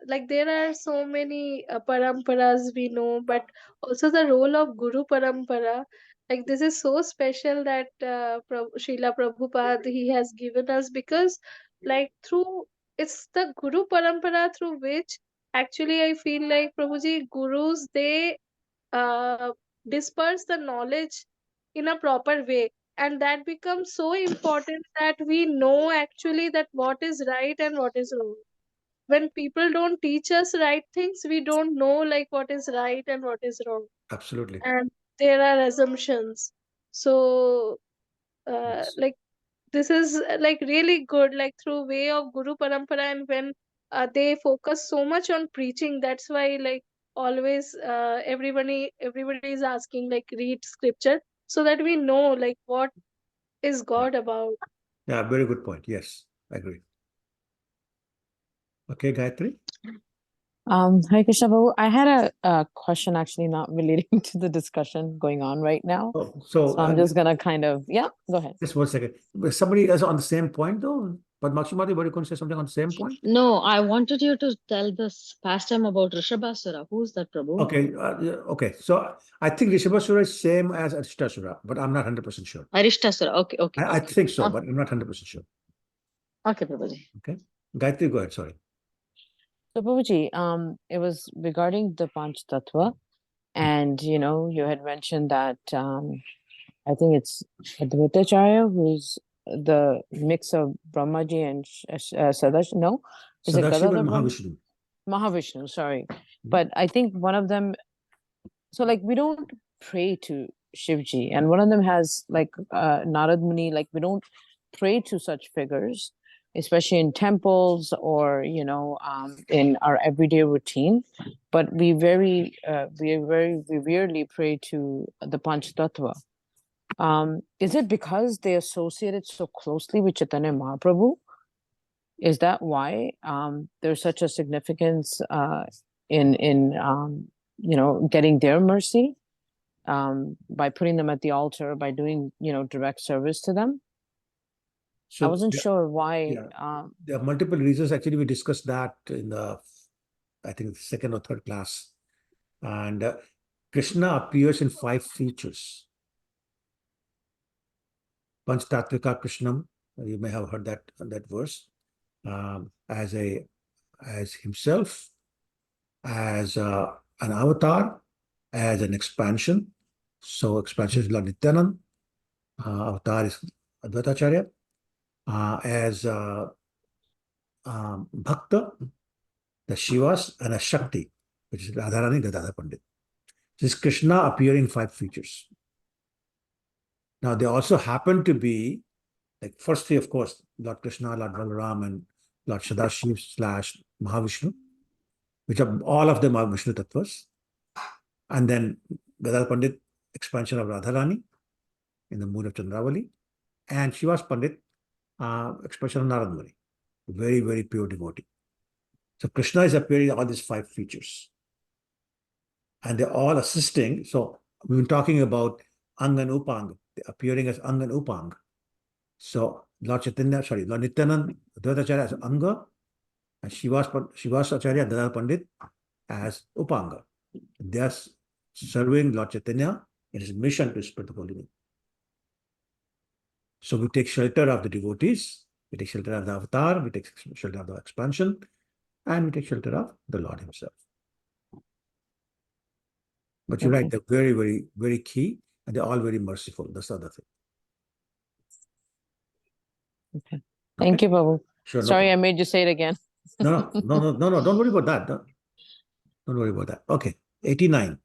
like there are so many paramparas we know, but also the role of Guru Parampara. Like this is so special that Srila Prabhupada he has given us, because like it's the Guru Parampara through which actually I feel like Prabhuji Gurus they disperse the knowledge in a proper way, and that becomes so important that we know actually that what is right and what is wrong. when people don't teach us right things, we don't know like what is right and what is wrong. Absolutely. And there are assumptions. So Yes. like this is like really good, like through way of Guru Parampara, and when they focus so much on preaching, that's why like always everybody is asking like read scripture so that we know like what is God about. Yeah, very good point. Yes, I agree. Okay, Gayatri. Hare Krishna Prabhu, I had a question actually not relating to the discussion going on right now. Oh, So I'm just gonna kind of, yeah, go ahead. just 1 second. Somebody is on the same point though. But Makshimati, were you going to say something on the same point? No, I wanted you to tell this pastime about Rishabhasura. Who's that, Prabhu? Okay, okay. So I think Rishabhasura is same as Arishtasura, but I'm not 100% sure. Arishtasura. Okay, okay. I okay. think so, Oh, but I'm not 100% sure. okay, Prabhuji. Okay. Gayatri, go ahead. Sorry. So Prabhuji, it was regarding the Panch Tattva, and you know, you had mentioned that I think it's Advaitacharya who's the mix of Brahmaji and Sadash. No, is it Sadashiva Gadadhar and Brahma? Mahavishnu. Mahavishnu, sorry. But I think one of them, so like we don't pray to Shivji, and one of them has like Narad Muni, like we don't pray to such figures, especially in temples or you know in our everyday routine. But we very reverely pray to the Panch Tattva. Is it because they associated so closely with Chaitanya Mahaprabhu? Is that why there's such a significance in you know getting their mercy by putting them at the altar, by doing you know direct service to them? I So wasn't sure why. there are multiple reasons. Actually, we discussed that in the, I think, the second or third class. And Krishna appears in 5 features. Panchtatvika Krishnam, you may have heard that verse, as himself, as an avatar, as an expansion. So expansion is Lord Nityanand, avatar is Advaitacharya, as Bhakta, the Shivas, and a Shakti, which is Radharani, the Dada Pandit. This is Krishna appearing 5 features. Now, they also happen to be, like, first 3, of course, Lord Krishna, Lord Balaram, and Lord Sadashiv / Mahavishnu, which are all of them are Vishnu Tattvas. And then Gadadhar Pandit, expansion of Radharani in the mood of Chandravali, and Shivas Pandit, expression of Narad Muni, very, very pure devotee. So Krishna is appearing in all these 5 features. And they're all assisting. So we've been talking about Ang and Upang, appearing as Ang and Upang. So Lord Nityanand, Advaitacharya as Anga, and Shivas Acharya, Dadar Pandit as Upanga. They are serving Lord Chaitanya in his mission to spread the holy name. So we take shelter of the devotees, we take shelter of the avatar, we take shelter of the expansion, and we take shelter of the Lord himself. But you're right, they're very, very, very key, and they're all very merciful. That's the other thing. Okay. Thank you, Prabhu. Sure. Sorry, I made you say it again. No. Don't worry about that. Don't worry about that. Okay. 89.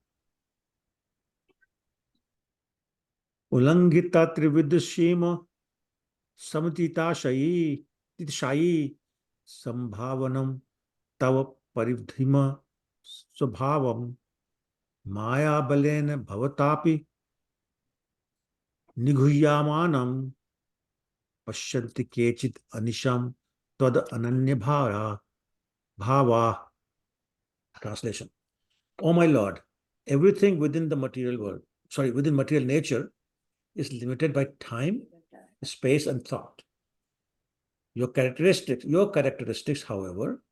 Ulangita trividushima samatita shayi sambhavanam tava parivdhima swabhavam maya balena bhavatapi niguhyamanam pashyanti kechit anisham tad ananya bhava. Translation. Oh my Lord, everything within the material world, within material nature is limited by time, space, and thought. Your characteristics, however,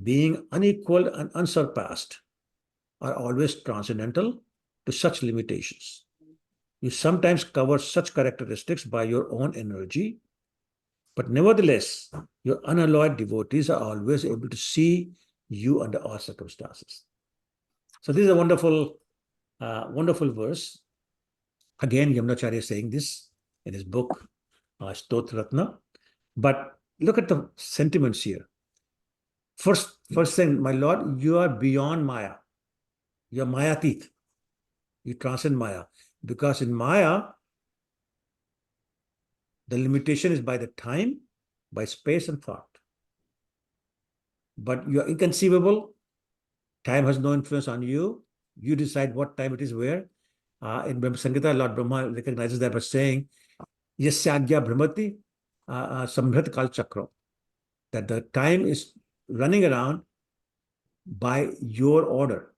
being unequaled and unsurpassed, are always transcendental to such limitations. You sometimes cover such characteristics by your own energy, but nevertheless, your unalloyed devotees are always able to see you under all circumstances. So this is a wonderful, wonderful verse. Again, Yamunacharya is saying this in his book, Stotratna. But look at the sentiments here. First thing, my Lord, you are beyond Maya. You're Mayatit. You transcend Maya. Because in Maya, the limitation is by the time, by space and thought. But you are inconceivable. Time has no influence on you. You decide what time it is where. In Brahma Samhita, Lord Brahma recognizes that by saying, Yasyagya Brahmati Samhrit Kal Chakra. That the time is running around by your order,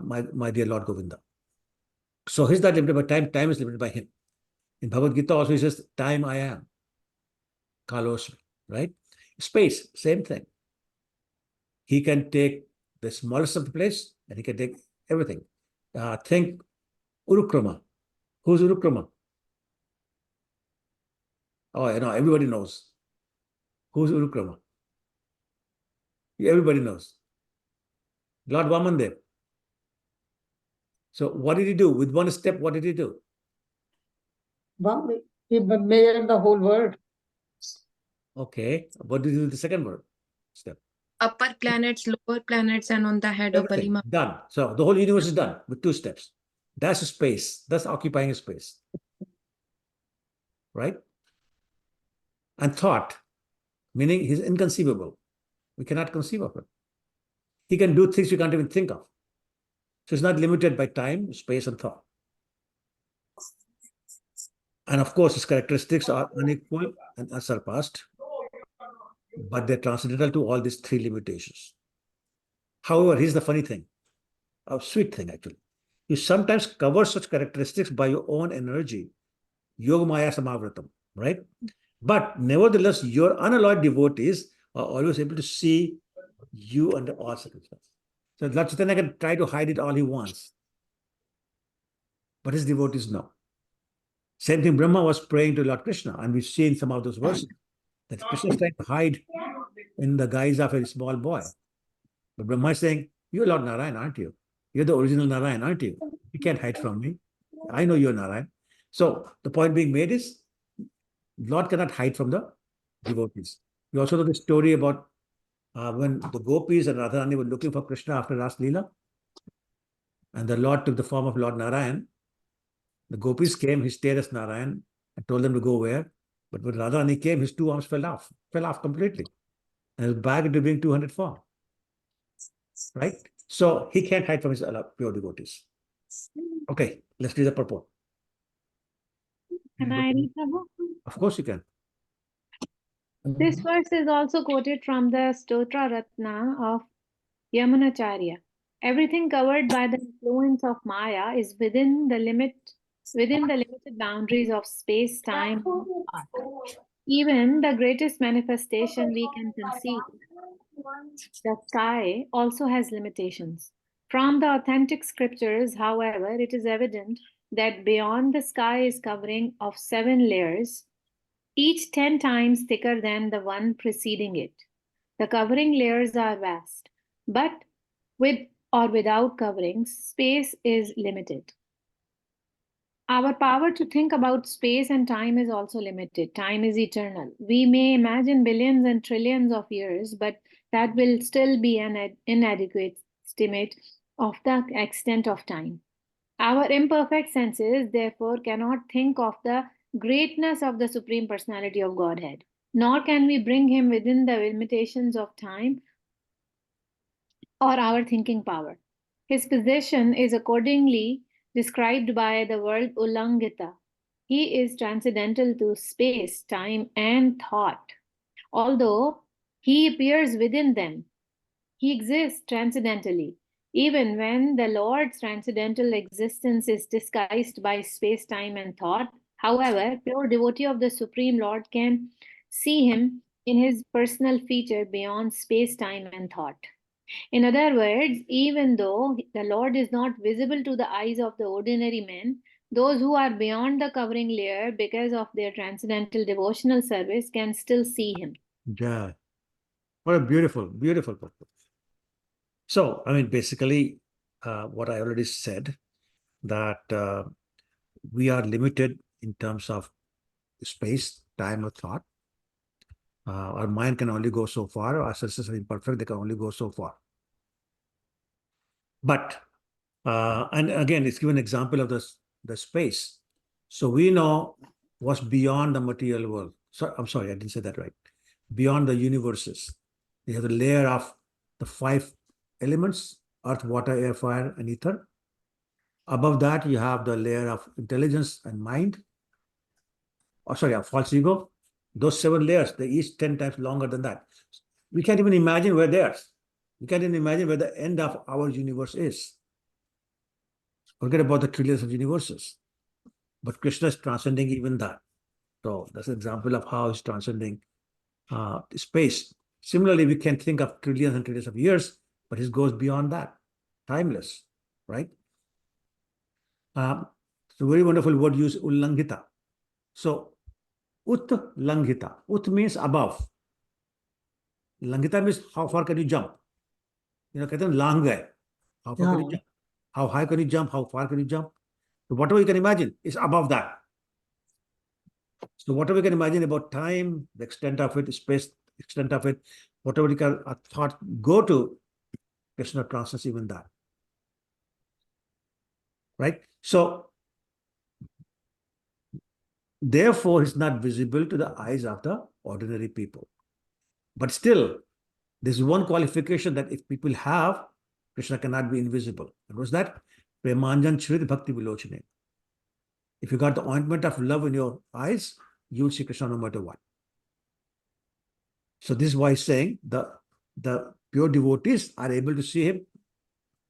my dear Lord Govinda. So he's not limited by time, time is limited by him. In Bhagavad Gita also he says, time I am, Kalosmi, right? Space, same thing. He can take the smallest of the place and he can take everything. Think Urukrama. Who's Urukrama? Oh, everybody knows. Who's Urukrama? Everybody knows. Lord Vamandev. So what did he do? With one step, what did he do? He made the whole world. Okay. What did he do with the second word? Step. Upper planets, lower planets, and on the head of Everything Balima. done. So the whole universe is done with 2 steps. That's a space. That's occupying a space. Right? And thought, meaning he's inconceivable. We cannot conceive of it. He can do things we can't even think of. So it's not limited by time, space, and thought. And of course, his characteristics are unequal and unsurpassed, but they're transcendental to all these 3 limitations. However, here's the funny thing, a sweet thing actually. You sometimes cover such characteristics by your own energy, Yoga Maya Samavratam, right? But nevertheless, your unalloyed devotees are always able to see you under all circumstances. So Lord Chaitanya can try to hide it all he wants, but his devotees know. Same thing, Brahma was praying to Lord Krishna, and we've seen some of those verses that Krishna is trying to hide in the guise of a small boy. But Brahma is saying, you're Lord Narayan, aren't you? You're the original Narayan, aren't you? You can't hide from me. I know you're Narayan. So the point being made is, Lord cannot hide from the devotees. We also know the story about when the gopis and Radharani were looking for Krishna after Ras Lila, and the Lord took the form of Lord Narayan. The gopis came, he stayed as Narayan and told them to go where. But when Radharani came, his 2 arms fell off completely. And he was back into being 200 form. Right? So he can't hide from his pure devotees. Okay, let's read the purport. Can I read the book? Of course you can. This verse is also quoted from the Stotra Ratna of Yamunacharya. Everything covered by the influence of Maya is within the limited boundaries of space, time, and thought. Even the greatest manifestation we can conceive, the sky, also has limitations. From the authentic scriptures, however, it is evident that beyond the sky is covering of 7 layers, each 10 times thicker than the one preceding it. The covering layers are vast, but with or without coverings, space is limited. Our power to think about space and time is also limited. Time is eternal. We may imagine billions and trillions of years, but that will still be an inadequate estimate of the extent of time. Our imperfect senses, therefore, cannot think of the greatness of the Supreme Personality of Godhead, nor can we bring him within the limitations of time or our thinking power. His position is accordingly described by the word Ulangita. He is transcendental to space, time, and thought. Although he appears within them, he exists transcendentally. Even when the Lord's transcendental existence is disguised by space, time, and thought, however, pure devotee of the Supreme Lord can see him in his personal feature beyond space, time, and thought. In other words, even though the Lord is not visible to the eyes of the ordinary men, those who are beyond the covering layer because of their transcendental devotional service can still see him. Yeah. What a beautiful, beautiful purport. So, I mean, basically, what I already said, that we are limited in terms of space, time, or thought. Our mind can only go so far. Our senses are imperfect. They can only go so far. But, and again, it's given an example of the space. So we know what's beyond the material world. So I'm sorry, I didn't say that right. Beyond the universes. You have the layer of the 5 elements: earth, water, air, fire, and ether. Above that, you have the layer of intelligence and mind. Oh, sorry, a false ego. Those 7 layers, they're each 10 times longer than that. We can't even imagine where they are. We can't even imagine where the end of our universe is. Forget about the trillions of universes. But Krishna is transcending even that. So that's an example of how he's transcending space. Similarly, we can think of trillions and trillions of years, but he goes beyond that, timeless, right? So very wonderful word used, ullangita. So ut langita. Ut means above. Langita means how far can you jump? You know, कहते हैं lang hai. How far can you jump? How high can you jump? How far can you jump? So whatever you can imagine is above that. So whatever you can imagine about time, the extent of it, space, extent of it, whatever you can thought go to, Krishna transcends even that. Right? So therefore, it's not visible to the eyes of the ordinary people. But still, there's one qualification that if people have, Krishna cannot be invisible. And what's that? Premanjan Chrit Bhakti Vilochane. If you got the ointment of love in your eyes, you will see Krishna no matter what. So this is why he's saying the pure devotees are able to see him.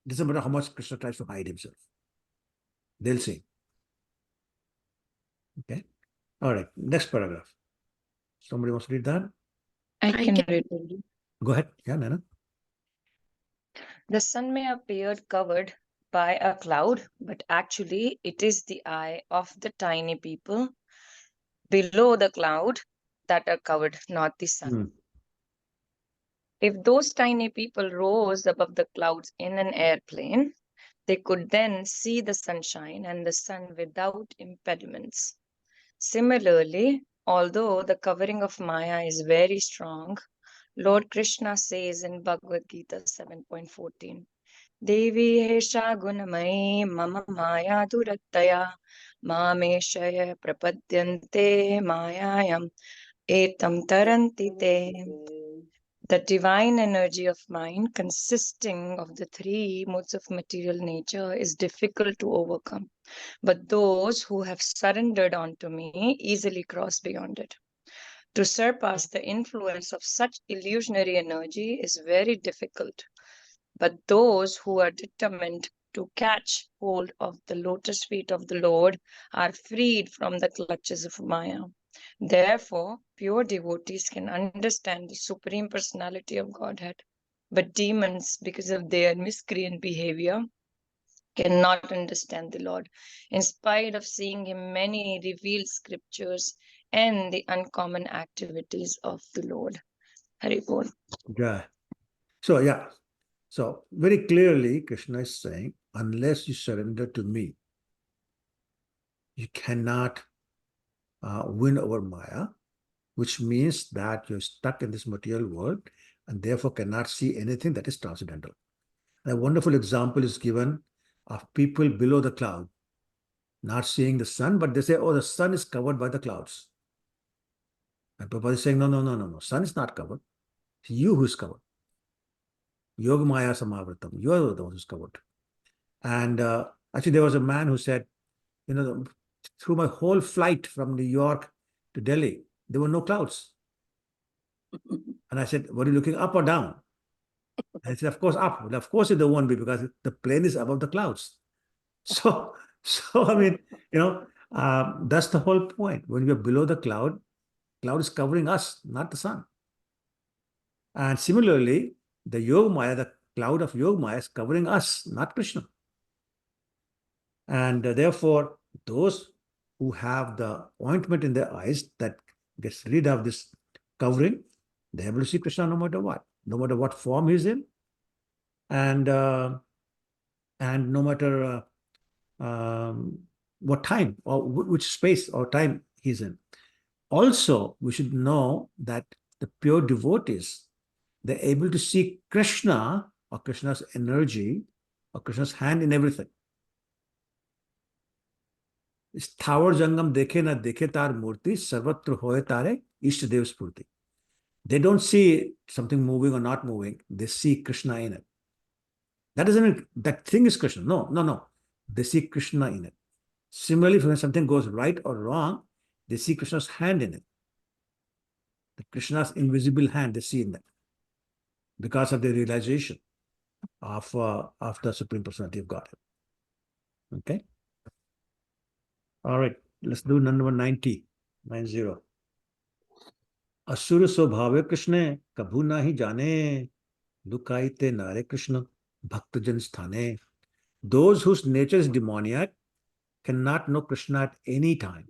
It doesn't matter how much Krishna tries to hide himself. They'll see. Okay. All right. Next paragraph. Somebody wants to read that? I can read it. Go ahead. Yeah, Nana. The sun may appear covered by a cloud, but actually it is the eye of the tiny people below the cloud that are covered, not the sun. If those tiny people rose above the clouds in an airplane, they could then see the sunshine and the sun without impediments. Similarly, although the covering of Maya is very strong, Lord Krishna says in Bhagavad Gita 7.14, Devi Hesha Gunamai Mama Maya Durattaya Mameshaya Prapadyante Mayayam Etam Taranti Te. The divine energy of mind, consisting of the 3 modes of material nature, is difficult to overcome. But those who have surrendered unto me easily cross beyond it. To surpass the influence of such illusionary energy is very difficult. But those who are determined to catch hold of the lotus feet of the Lord are freed from the clutches of Maya. Therefore, pure devotees can understand the Supreme Personality of Godhead. But demons, because of their miscreant behavior, cannot understand the Lord, in spite of seeing him many revealed scriptures and the uncommon activities of the Lord. Haribol. Yeah. So, yeah. So, very clearly, Krishna is saying, unless you surrender to me, you cannot win over Maya, which means that you're stuck in this material world and therefore cannot see anything that is transcendental. A wonderful example is given of people below the cloud, not seeing the sun, but they say, oh, the sun is covered by the clouds. And Prabhupada is saying, no, sun is not covered. It's you who is covered. Yoga Maya Samavritam. You are the one who's covered. And actually, there was a man who said, you know, through my whole flight from New York to Delhi, there were no clouds. And I said, were you looking up or down? And he said, of course, up. Well, of course, it won't be because the plane is above the clouds. So I mean, you know, that's the whole point. When we are below the cloud is covering us, not the sun. And similarly, the Yoga Maya, the cloud of Yoga Maya is covering us, not Krishna. And therefore, those who have the ointment in their eyes that gets rid of this covering, they're able to see Krishna no matter what form he's in, and no matter what time or which space or time he's in. Also, we should know that the pure devotees, they're able to see Krishna or Krishna's energy or Krishna's hand in everything. इस थावर जंगम देखे ना देखे तार मूर्ति सर्वत्र होए तारे इष्ट देव स्फूर्ति. They don't see something moving or not moving. They see Krishna in it. That doesn't mean that thing is Krishna. No, no, no. They see Krishna in it. Similarly, when something goes right or wrong, they see Krishna's hand in it. The Krishna's invisible hand, they see in that because of the realization of the Supreme Personality of Godhead. Okay? All right, let's do number 90. 90. असुर स्वभाव कृष्ण कभू ना ही जाने लुकाईते नारे कृष्ण भक्त जन स्थाने. Those whose nature is demoniac cannot know Krishna at any time,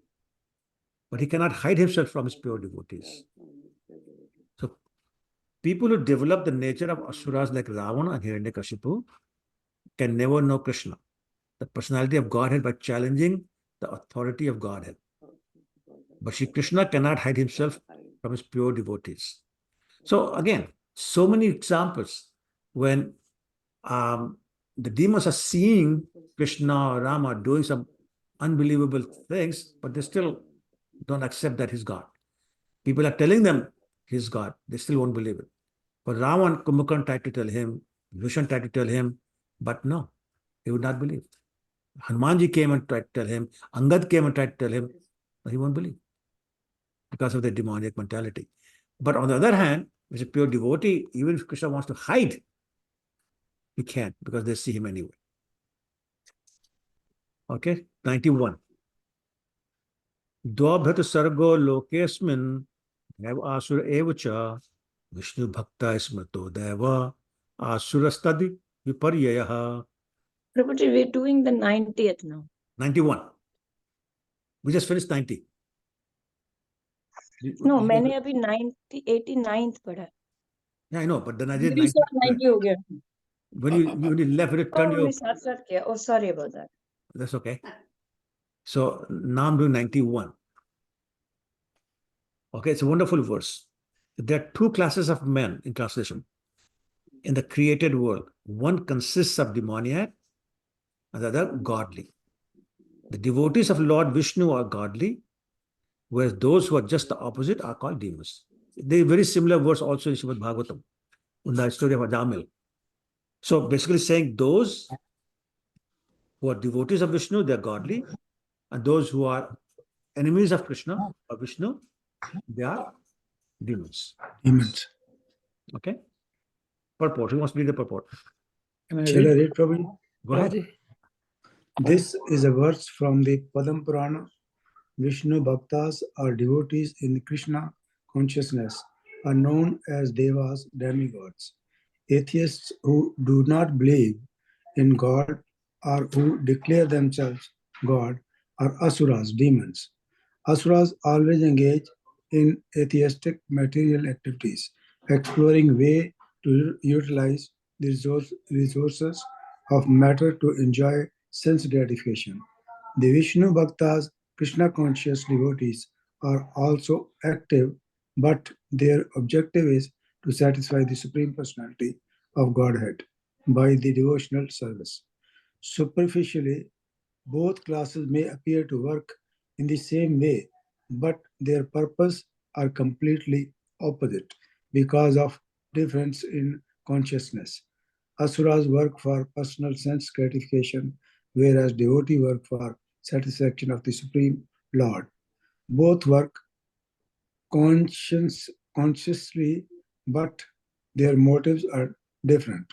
but he cannot hide himself from his pure devotees. So people who develop the nature of asuras like Ravana and Hiranyakashipu can never know Krishna, the personality of Godhead, by challenging the authority of Godhead. But Shri Krishna cannot hide himself from his pure devotees. So again, so many examples when the demons are seeing Krishna or Rama doing some unbelievable things, but they still don't accept that he's God. People are telling them he's God. They still won't believe it. But Rama and Kumbhakarna tried to tell him, Vishan tried to tell him, but no, he would not believe. Hanumanji came and tried to tell him, Angad came and tried to tell him, but he won't believe because of their demoniac mentality. But on the other hand, as a pure devotee, even if Krishna wants to hide, he can't because they see him anyway. Okay, 91. Dvabhat sargo lokesmin dev asura evacha Vishnu bhakta smrito deva asurastadi viparyayaha. Prabhuji, we're doing the 90th now. 91. We just finished 90. No, मैंने अभी 90 89th पढ़ा. Yeah, I know, but then I did मेरी 90. सब 90 हो गया. When you left, it turned your. Oh, sorry about that. That's okay. So now I'm doing 91. Okay, it's a wonderful verse. There are two classes of men in translation in the created world. One consists of demoniac and the other godly. The devotees of Lord Vishnu are godly, whereas those who are just the opposite are called demons. They very similar verse also in Srimad Bhagavatam, in the story of Ajamil. So basically saying those who are devotees of Vishnu, they are godly, and those who are enemies of Krishna or Vishnu, they are demons. Demons. Okay? Purport. Who wants to read the purport? Shall I read, Prabhu? Go ahead. This is a verse from the Padam Purana. Vishnu Bhaktas or devotees in Krishna consciousness are known as devas, demigods. Atheists who do not believe in God or who declare themselves God are asuras, demons. Asuras always engage in atheistic material activities, exploring way to utilize the resources of matter to enjoy sense gratification. The Vishnu Bhaktas, Krishna conscious devotees, are also active, but their objective is to satisfy the Supreme Personality of Godhead by the devotional service. Superficially, both classes may appear to work in the same way, but their purpose are completely opposite because of difference in consciousness. Asuras work for personal sense gratification, whereas devotees work for satisfaction of the Supreme Lord. Both work consciously, but their motives are different.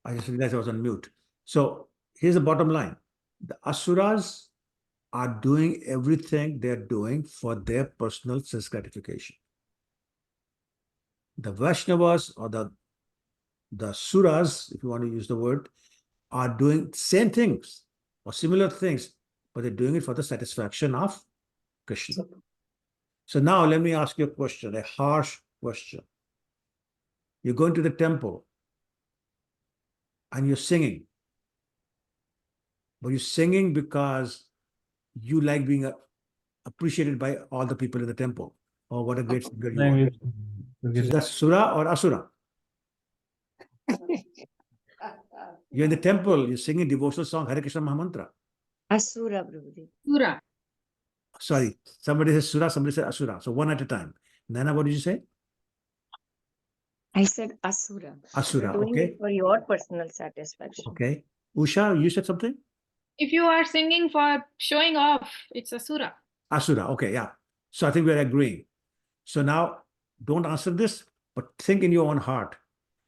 I just realized I was on mute. So here's the bottom line. The Asuras are doing everything they're doing for their personal sense gratification. The Vaishnavas or the Suras, if you want to use the word, are doing same things or similar things, but they're doing it for the satisfaction of Krishna. So now let me ask you a question, a harsh question. You're going to the temple and you're singing. but you're singing because you like being appreciated by all the people in the temple. Oh, what a great singer you are. So is that Sura or Asura? You're in the temple, you're singing devotional song, Hare Krishna Mahamantra. Asura, Prabhuji. Sura. Sorry, somebody says Sura, somebody says Asura. So one at a time. Nana, what did you say? I said Asura. Asura, You're doing okay. it for your personal satisfaction. Okay. Usha, you said something? If you are singing for showing off, it's Asura. Asura, okay, yeah. So I think we're agreeing. So now, don't answer this, but think in your own heart.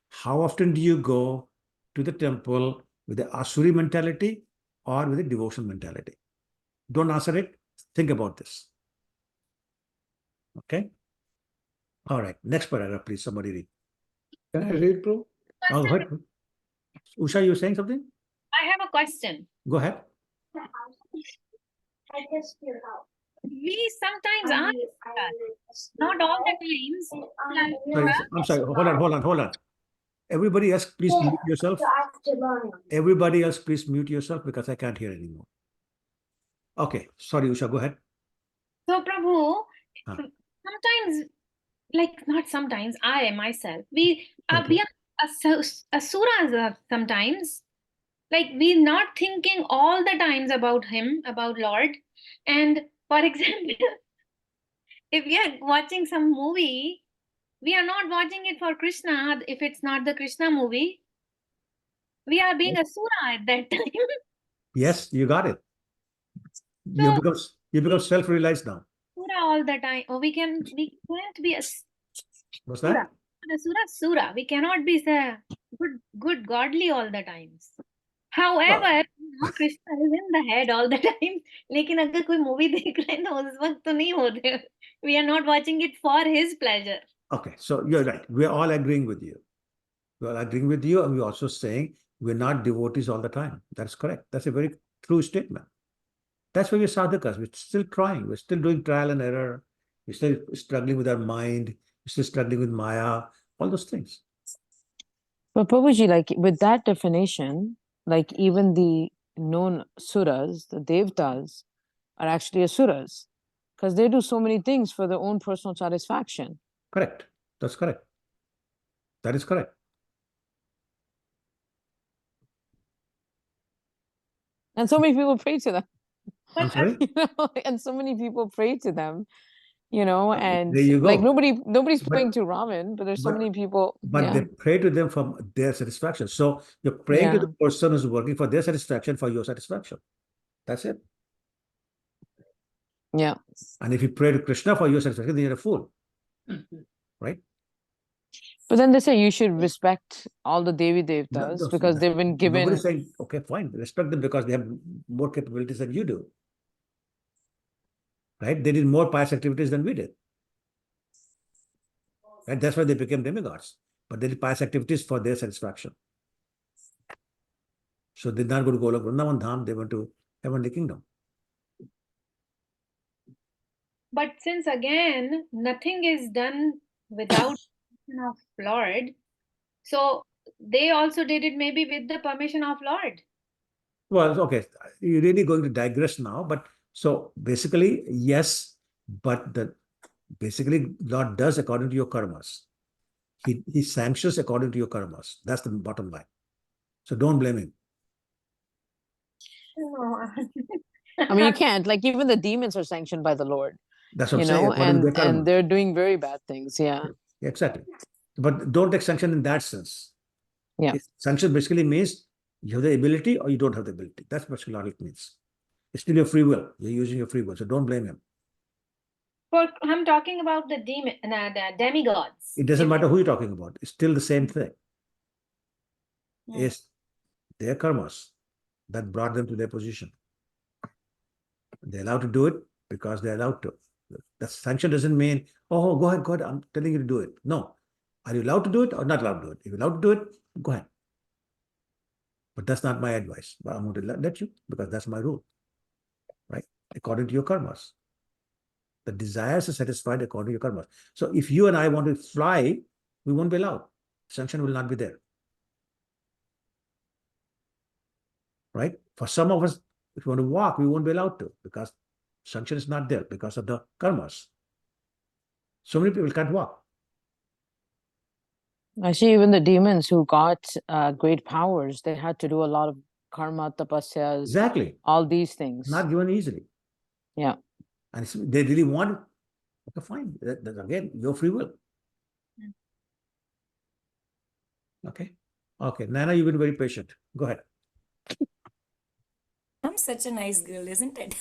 How often do you go to the temple with the Asuri mentality or with the devotional mentality? Don't answer it. Think about this. Okay? All right. Next paragraph, please. Somebody read. Can I read, Prabhu? Oh, go ahead. Usha, you saying something? I have a question. Go ahead. We sometimes ask, not all the times. I'm sorry. Hold on. Everybody else, please mute yourself. Everybody else, please mute yourself because I can't hear anymore. Okay. Sorry, Usha, go ahead. So, Prabhu, Huh. sometimes, like not sometimes, I myself, we are asuras sometimes. Like we're not thinking all the times about him, about Lord. And for example, if we are watching some movie, we are not watching it for Krishna. If it's not the Krishna movie, we are being asura at that time. Yes, you got it. You become self-realized now. Asura all the time. Or we can't be a What's that? Asura. We cannot be good, godly all the times. However, Krishna is in the head all the time. लेकिन अगर कोई movie देख रहे हैं तो उस वक्त तो नहीं होते. We are not watching it for his pleasure. Okay, so you're right. We're all agreeing with you. We're all agreeing with you, and we're also saying we're not devotees all the time. That's correct. That's a very true statement. That's why we're sadhakas. We're still trying. We're still doing trial and error. We're still struggling with our mind. We're still struggling with Maya, all those things. But Prabhuji, like with that definition, like even the known suras, the devtas, are actually asuras because they do so many things for their own personal satisfaction. Correct. That's correct. That is correct. And so many people pray to them. I'm sorry? And so many people pray to them, and there you go. like nobody's praying to Raman, but there's so many people. But they pray to them for their satisfaction. So you're praying to the person who's working for their satisfaction, for your satisfaction. That's it. Yeah. And if you pray to Krishna for your satisfaction, then you're a fool. Right? But then they say you should respect all the Devi Devtas because they've been given. Nobody's saying, okay, fine, respect them because they have more capabilities than you do. Right? They did more pious activities than we did. Right? That's why they became demigods. But they did pious activities for their satisfaction. So they did not go to Golok Vrindavan Dham, they went to Heavenly Kingdom. But since again, nothing is done without permission of Lord, so they also did it maybe with the permission of Lord. Well, okay, you're really going to digress now, but so basically, yes, but basically Lord does according to your karmas. He sanctions according to your karmas. That's the bottom line. So don't blame him. I mean, you can't. Like even the demons are sanctioned by the Lord. That's what I'm saying. And they're doing very bad things. Yeah. Exactly. But don't take sanction in that sense. Yeah. Sanction basically means you have the ability or you don't have the ability. That's what it means. It's still your free will. You're using your free will. So don't blame him. I'm talking about the demigods. It doesn't matter who you're talking about. It's still the same thing. It's their karmas that brought them to their position. They're allowed to do it because they're allowed to. The sanction doesn't mean, oh, go ahead, I'm telling you to do it. No. Are you allowed to do it or not allowed to do it? If you're allowed to do it, go ahead. But that's not my advice. But I'm going to let you because that's my rule. Right? According to your karmas. The desires are satisfied according to your karmas. So if you and I want to fly, we won't be allowed. Sanction will not be there. right? For some of us, if we want to walk, we won't be allowed to because sanction is not there because of the karmas. So many people can't walk. Actually, even the demons who got great powers, they had to do a lot of karma, tapasyas, Exactly. all these things. Not given easily. Yeah. And they really want it. Okay, fine. That's again, your free will. Okay. Okay. Nana, you've been very patient. Go ahead. I'm such a nice girl, isn't it?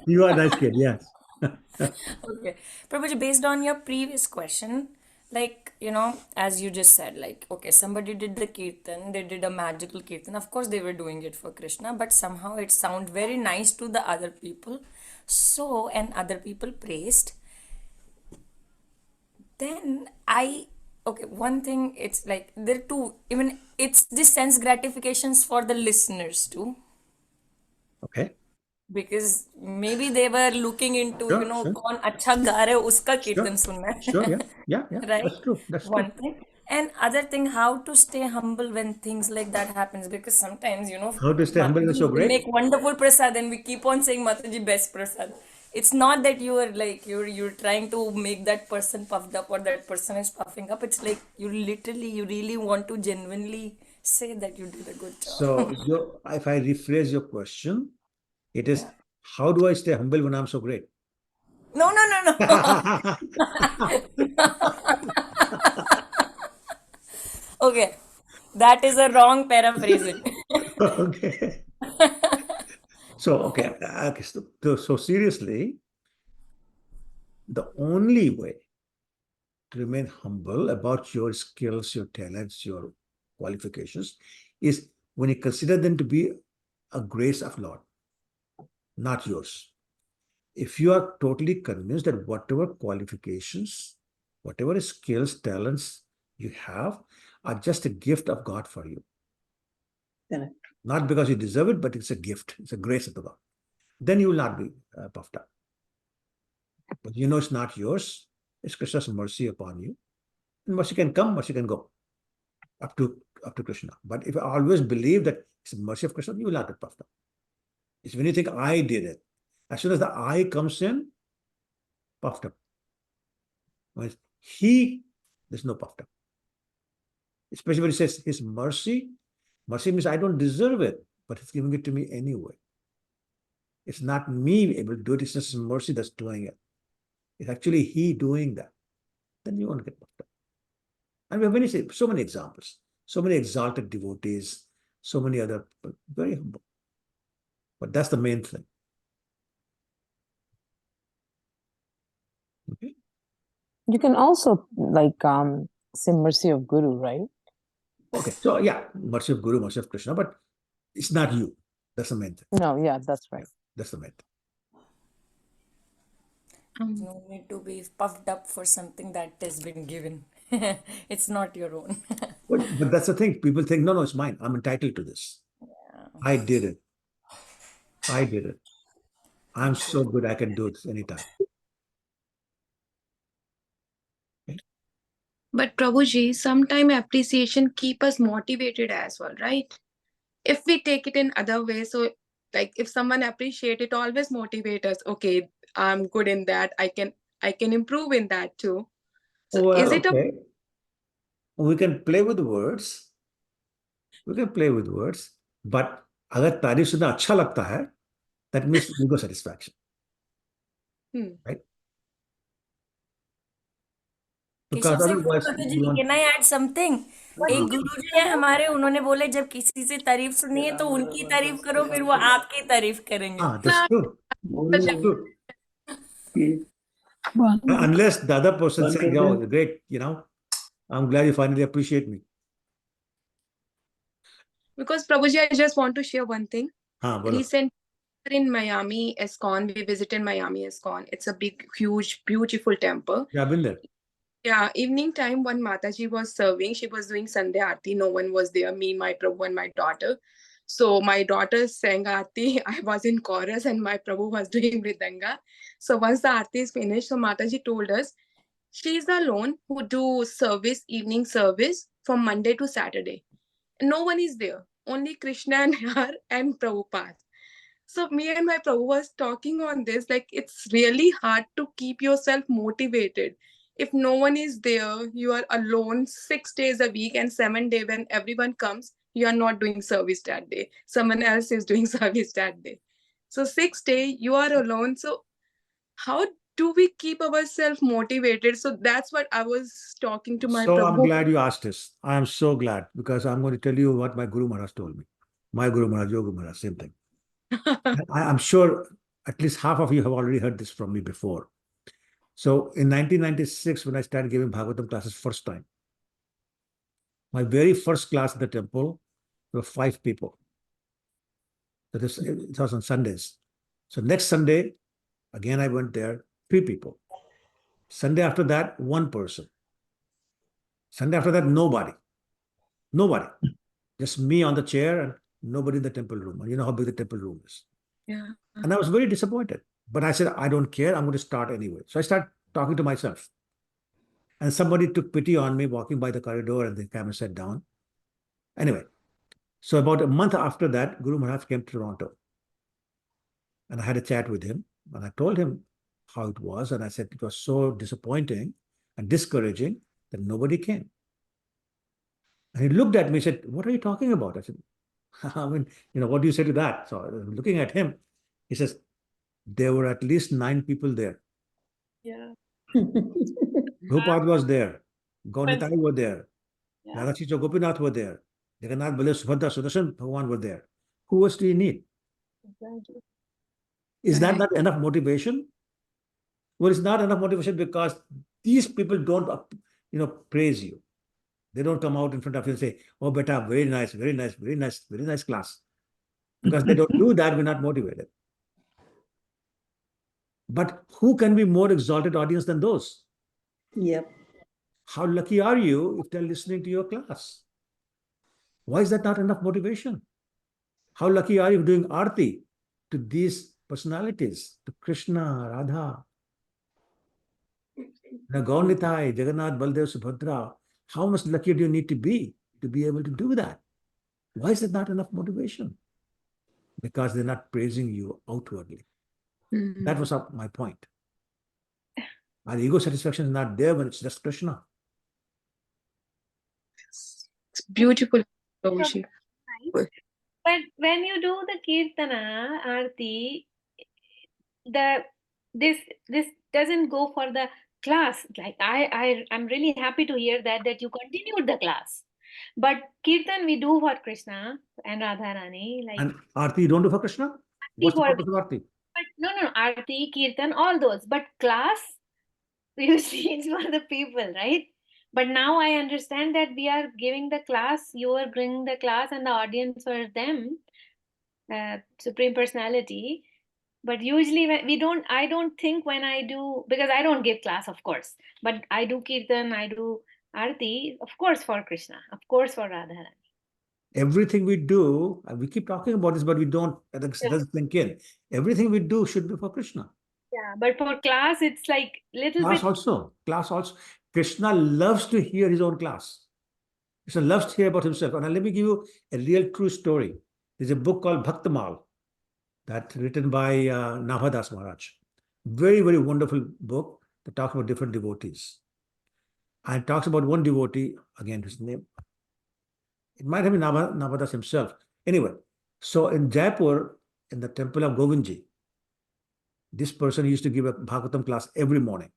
You are a nice kid, yes. Okay. Prabhuji, based on your previous question, like, as you just said, like, okay, somebody did the kirtan, they did a magical kirtan. Of course, they were doing it for Krishna, but somehow it sounded very nice to the other people. So, and other people praised. Then okay, one thing, it's like, there are two, even it's the sense gratifications for the listeners too. Okay. Because maybe they were looking into, Sure, sure. कौन अच्छा गा रहा है उसका Sure. कीर्तन सुनना है. Sure, yeah. Right? That's true. That's One true. thing. And other thing, how to stay humble when things like that happens. Because sometimes, How to stay humble is so Mataji will great. make wonderful prasad and we keep on saying Mataji best prasad. It's not that you are like, you're trying to make that person puffed up or that person is puffing up. It's like you really want to genuinely say that you did a good job. So if I rephrase your question, it is, how do I stay humble when I'm so great? No. Okay, that is a wrong paraphrasing. Okay. Okay. So seriously, the only way to remain humble about your skills, your talents, your qualifications is when you consider them to be a grace of Lord, not yours. If you are totally convinced that whatever qualifications, whatever skills, talents you have are just a gift of God for you. Correct. Not because you deserve it, but it's a gift. It's a grace of the God. Then you will not be puffed up. But it's not yours. It's Krishna's mercy upon you. And mercy can come, mercy can go. Up to Krishna. But if I always believe that it's the mercy of Krishna, you will not get puffed up. It's when you think I did it. As soon as the I comes in, puffed up. When there's no puffed up. Especially when he says his mercy. Mercy means I don't deserve it, but he's giving it to me anyway. It's not me able to do it, it's just his mercy that's doing it. It's actually he doing that. Then you won't get puffed up. And we have so many examples, so many exalted devotees, so many other, very humble. But that's the main thing. Okay. You can also say mercy of Guru, right? Okay, so yeah, mercy of Guru, mercy of Krishna, but it's not you. That's the main thing. No, yeah, that's right. That's the main thing. No need to be puffed up for something that has been given. It's not your own. But that's the thing. People think, no, it's mine. I'm entitled to this. Yeah. I did it. I'm so good. I can do this anytime. Okay. But Prabhuji, sometime appreciation keep us motivated as well, right? If we take it in other ways, so like if someone appreciate it, always motivate us. Okay, I'm good in that. I can improve in that too. So well, is it okay. We can play with words. But अगर तारीफ सुनना अच्छा लगता है, that means ego satisfaction. Right? Because otherwise, can I add something? एक गुरुजी है हमारे, उन्होंने बोले जब किसी से तारीफ सुननी है तो उनकी तारीफ करो, फिर वो आपकी तारीफ करेंगे. That's true. That's true. Unless the other person says, "Oh, great, I'm glad you finally appreciate me." Because Prabhuji, I just want to share one thing. Recently in Miami, ISKCON, we visited Miami ISKCON. It's a big, huge, beautiful temple. Yeah, I've been there. Yeah, evening time, one Mataji was serving. She was doing Sandhya Aarti. No one was there, me, my Prabhu, and my daughter. So my daughter sang Aarti. I was in chorus and my Prabhu was doing Mridanga. So once the Aarti is finished, so Mataji told us, she's alone who do service, evening service from Monday to Saturday. No one is there. only Krishna and her and Prabhupada. So me and my Prabhu was talking on this, like it's really hard to keep yourself motivated. If no one is there, you are alone 6 days a week, and 7 day when everyone comes, you are not doing service that day. Someone else is doing service that day. So 6 day you are alone. So how do we keep ourselves motivated? So that's what I was talking to my So I'm Prabhu. glad you asked this. I am so glad, because I'm going to tell you what my Guru Maharaj told me. My Guru Maharaj, your Guru Maharaj, same thing. I'm sure at least half of you have already heard this from me before. So in 1996, when I started giving Bhagavatam classes first time, my very first class at the temple, there were 5 people. That is, it was on Sundays. So next Sunday, again I went there, 3 people. Sunday after that, 1 person. Sunday after that, nobody. Nobody. Just me on the chair and nobody in the temple room. And you know how big the temple room is. Yeah. And I was very disappointed. But I said, I don't care. I'm going to start anyway. So I started talking to myself. And somebody took pity on me walking by the corridor, and they came and sat down. Anyway, so about a month after that, Guru Maharaj came to Toronto. And I had a chat with him. And I told him how it was. And I said it was so disappointing and discouraging that nobody came. And he looked at me and said, what are you talking about? I said, I mean, what do you say to that? So looking at him, he says, there were at least 9 people there. Yeah. Prabhupada was there. Gaunitai were there. Yeah. Radha Chicha Gopinath were there. Jagannath, Baladev, Subhadra, Sudarshan, Bhagavan were there. Who else do you need? Exactly. Is that not enough motivation? Well, it's not enough motivation because these people don't, praise you. They don't come out in front of you and say, oh, beta, very nice, very nice, very nice, very nice class. Because they don't do that, we're not motivated. But who can be more exalted audience than those? Yep. How lucky are you if they're listening to your class? Why is that not enough motivation? How lucky are you doing arti to these personalities, to Krishna, Radha, Gaunitai, Jagannath, Baladev, Subhadra? How much luckier do you need to be able to do that? Why is it not enough motivation? Because they're not praising you outwardly. That was my point. Our ego satisfaction is not there when it's just Krishna. It's beautiful, Prabhuji. But when you do the Kirtana, Aarti, this doesn't go for the class. Like I'm really happy to hear that you continued the class. But Kirtan we do for Krishna and Radharani. Like, and Aarti you don't do for Krishna? What's the purpose of Aarti? But no, Aarti, Kirtan, all those. But class, usually it's for the people, right? But now I understand that we are giving the class, you are bringing the class and the audience for them, Supreme Personality. But usually I don't think when I do, because I don't give class, of course, but I do Kirtan, I do Aarti, of course for Krishna, of course for Radharani. Everything we do, and we keep talking about this, but we don't, it doesn't sink in. Everything we do should be for Krishna. Yeah, but for class, it's like little Class bit. Class also. Krishna loves to hear his own class. Krishna loves to hear about himself. And let me give you a real true story. There's a book called Bhaktamal that's written by Navadas Maharaj. Very, very wonderful book that talks about different devotees. And talks about one devotee, again, his name. It might have been Navadas himself. Anyway, so in Jaipur, in the temple of Govindji, this person used to give a Bhagavatam class every morning.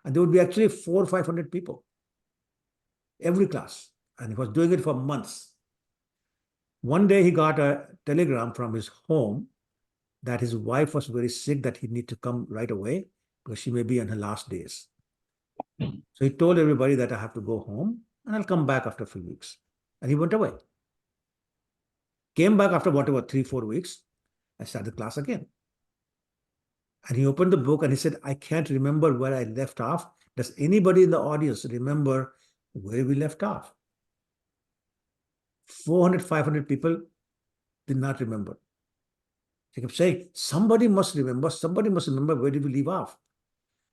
And there would be actually 400 or 500 people every class. And he was doing it for months. One day he got a telegram from his home that his wife was very sick, that he need to come right away because she may be in her last days. So he told everybody that I have to go home and I'll come back after a few weeks. And he went away. Came back after whatever, 3-4 weeks and started the class again. And he opened the book and he said, I can't remember where I left off. Does anybody in the audience remember where we left off? 400, 500 people did not remember. He kept saying, somebody must remember where did we leave off?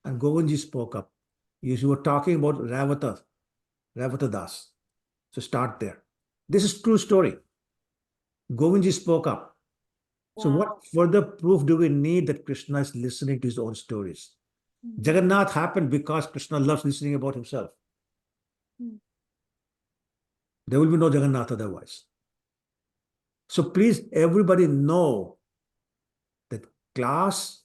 And Govindji spoke up. You were talking about Ravata Das. So start there. This is true story. Govindji spoke up. So what further proof do we need that Krishna is listening to his own stories? Jagannath happened because Krishna loves listening about himself. There will be no Jagannath otherwise. So please, everybody know that class,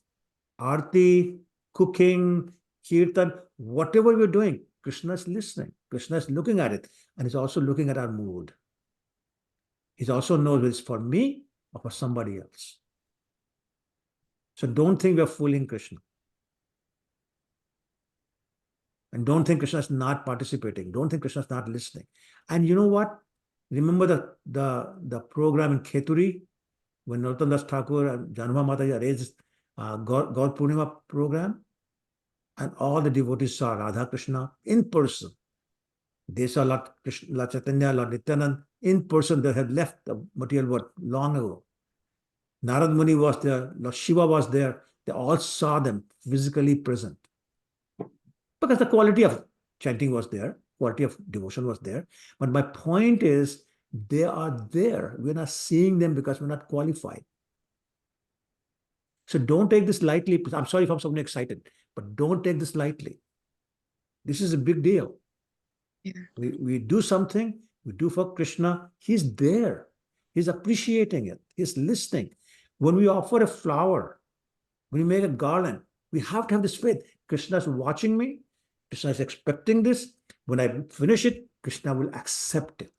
arti, cooking, kirtan, whatever we're doing, Krishna is listening. Krishna is looking at it, and he's also looking at our mood. He also knows whether it's for me or for somebody else. So don't think we're fooling Krishna. And don't think Krishna is not participating. Don't think Krishna is not listening. And you know what? Remember the program in Kheturi when Narottam Das Thakur and Janma Mataji arranged Gaur Purnima program, and all the devotees saw Radha Krishna in person. They saw Lord Krishna, Lord Chaitanya, Lord Nityanand in person. They had left the material world long ago. Narad Muni was there, Lord Shiva was there. They all saw them physically present. Because the quality of chanting was there, quality of devotion was there. But my point is, they are there. We're not seeing them because we're not qualified. So don't take this lightly. I'm sorry if I'm so excited, but don't take this lightly. This is a big deal. Yeah. We do something, we do for Krishna. He's there. He's appreciating it. He's listening. When we offer a flower, when we make a garland, we have to have this faith. Krishna is watching me. Krishna is expecting this. When I finish it, Krishna will accept it.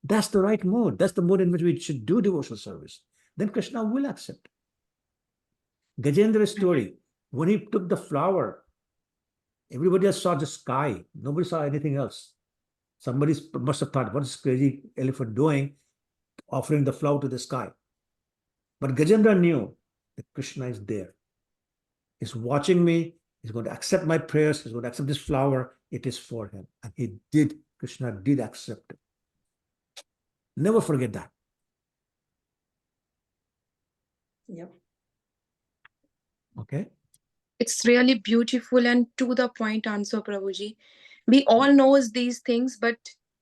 That's the right mood. That's the mood in which we should do devotional service. Then Krishna will accept. Gajendra's story, when he took the flower, everybody else saw the sky. Nobody saw anything else. Somebody must have thought, what is this crazy elephant doing, offering the flower to the sky? But Gajendra knew that Krishna is there. He's watching me. He's going to accept my prayers. He's going to accept this flower. It is for him. And he did. Krishna did accept it. Never forget that. Yep. Okay. It's really beautiful and to the point answer, Prabhuji. We all knows these things, but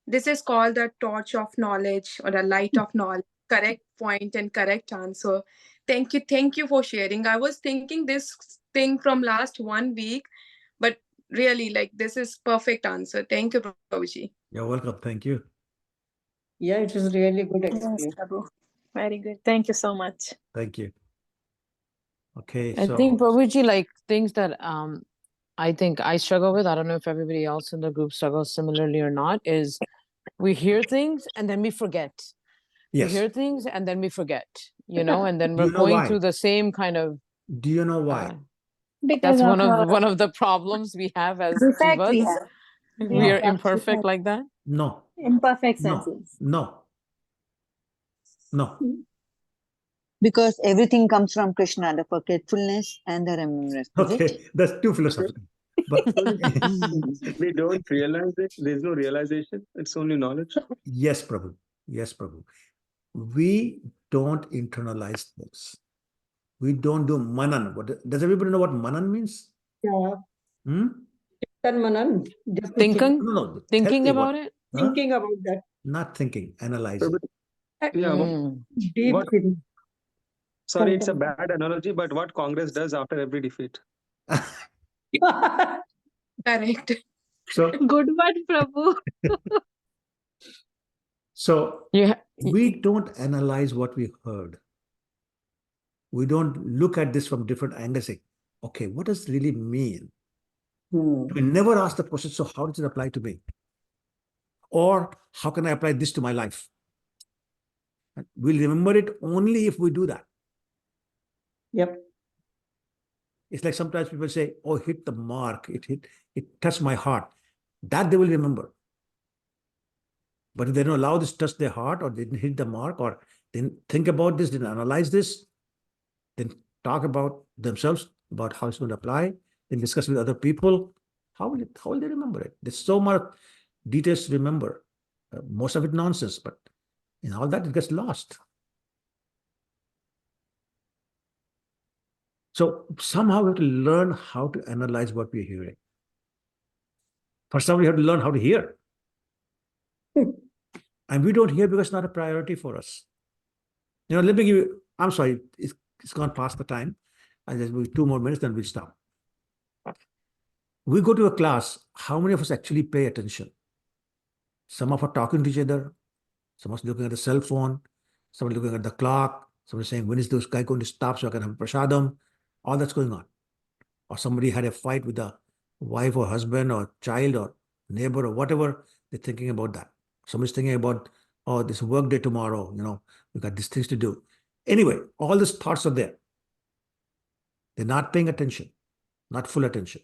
this is called the torch of knowledge or the light of knowledge. Correct point and correct answer. Thank you for sharing. I was thinking this thing from last 1 week, but really, like, this is perfect answer. Thank you, Prabhuji. You're welcome. Thank you. Yeah, it was really good Yes, explanation. Prabhu. Very good. Thank you so much. Thank you. Okay, I so think Prabhuji, like things that I think I struggle with, I don't know if everybody else in the group struggles similarly or not, is we hear things and then we forget. We yes. hear things and then we forget, you know, and then Do we're you know going why? through the same kind of Do you know why? Because that's of one of the problems we have as defect we jivas. have. We are No. imperfect like that. No. Imperfect No. senses. No. No. Because everything comes from Krishna, the forgetfulness and the remembrance. Is it? Okay, that's too philosophical. But We don't realize it. There's no realization. It's only knowledge. yes, Prabhu. Yes, Prabhu. We don't internalize things. We don't do manan. Does everybody know what manan means? Yeah. Hmm? Manan, just to Thinking, No. thinking Tell me about what. it. Huh? thinking about that. Not thinking, analyzing. Yeah. Deep What, thinking. sorry, it's a bad analogy, but what Congress does after every defeat. Correct. So Good one, Prabhu. So yeah, we don't analyze what we heard. We don't look at this from different angles. Say, okay, what does it really mean? We never ask the question, so how does it apply to me? Or how can I apply this to my life? We'll remember it only if we do that. Yep. It's like sometimes people say, oh, hit the mark. It touched my heart. That they will remember. But if they don't allow this to touch their heart, or they didn't hit the mark, or didn't think about this, didn't analyze this, then talk about themselves, about how it's going to apply, then discuss with other people, how will they remember it? There's so much details to remember. Most of it nonsense, but in all that, it gets lost. So somehow we have to learn how to analyze what we're hearing. First of all, we have to learn how to hear. And we don't hear because it's not a priority for us. let me give you, I'm sorry, it's gone past the time. I'll just give you 2 more minutes, then we'll stop. We go to a class, how many of us actually pay attention? Some of us are talking to each other, some of us looking at the cell phone, somebody looking at the clock, somebody saying, when is this guy going to stop so I can have prasadam? All that's going on. Or somebody had a fight with a wife or husband or child or neighbor or whatever, they're thinking about that. Somebody's thinking about, oh, this work day tomorrow, we got these things to do. Anyway, all these thoughts are there. They're not paying attention, not full attention.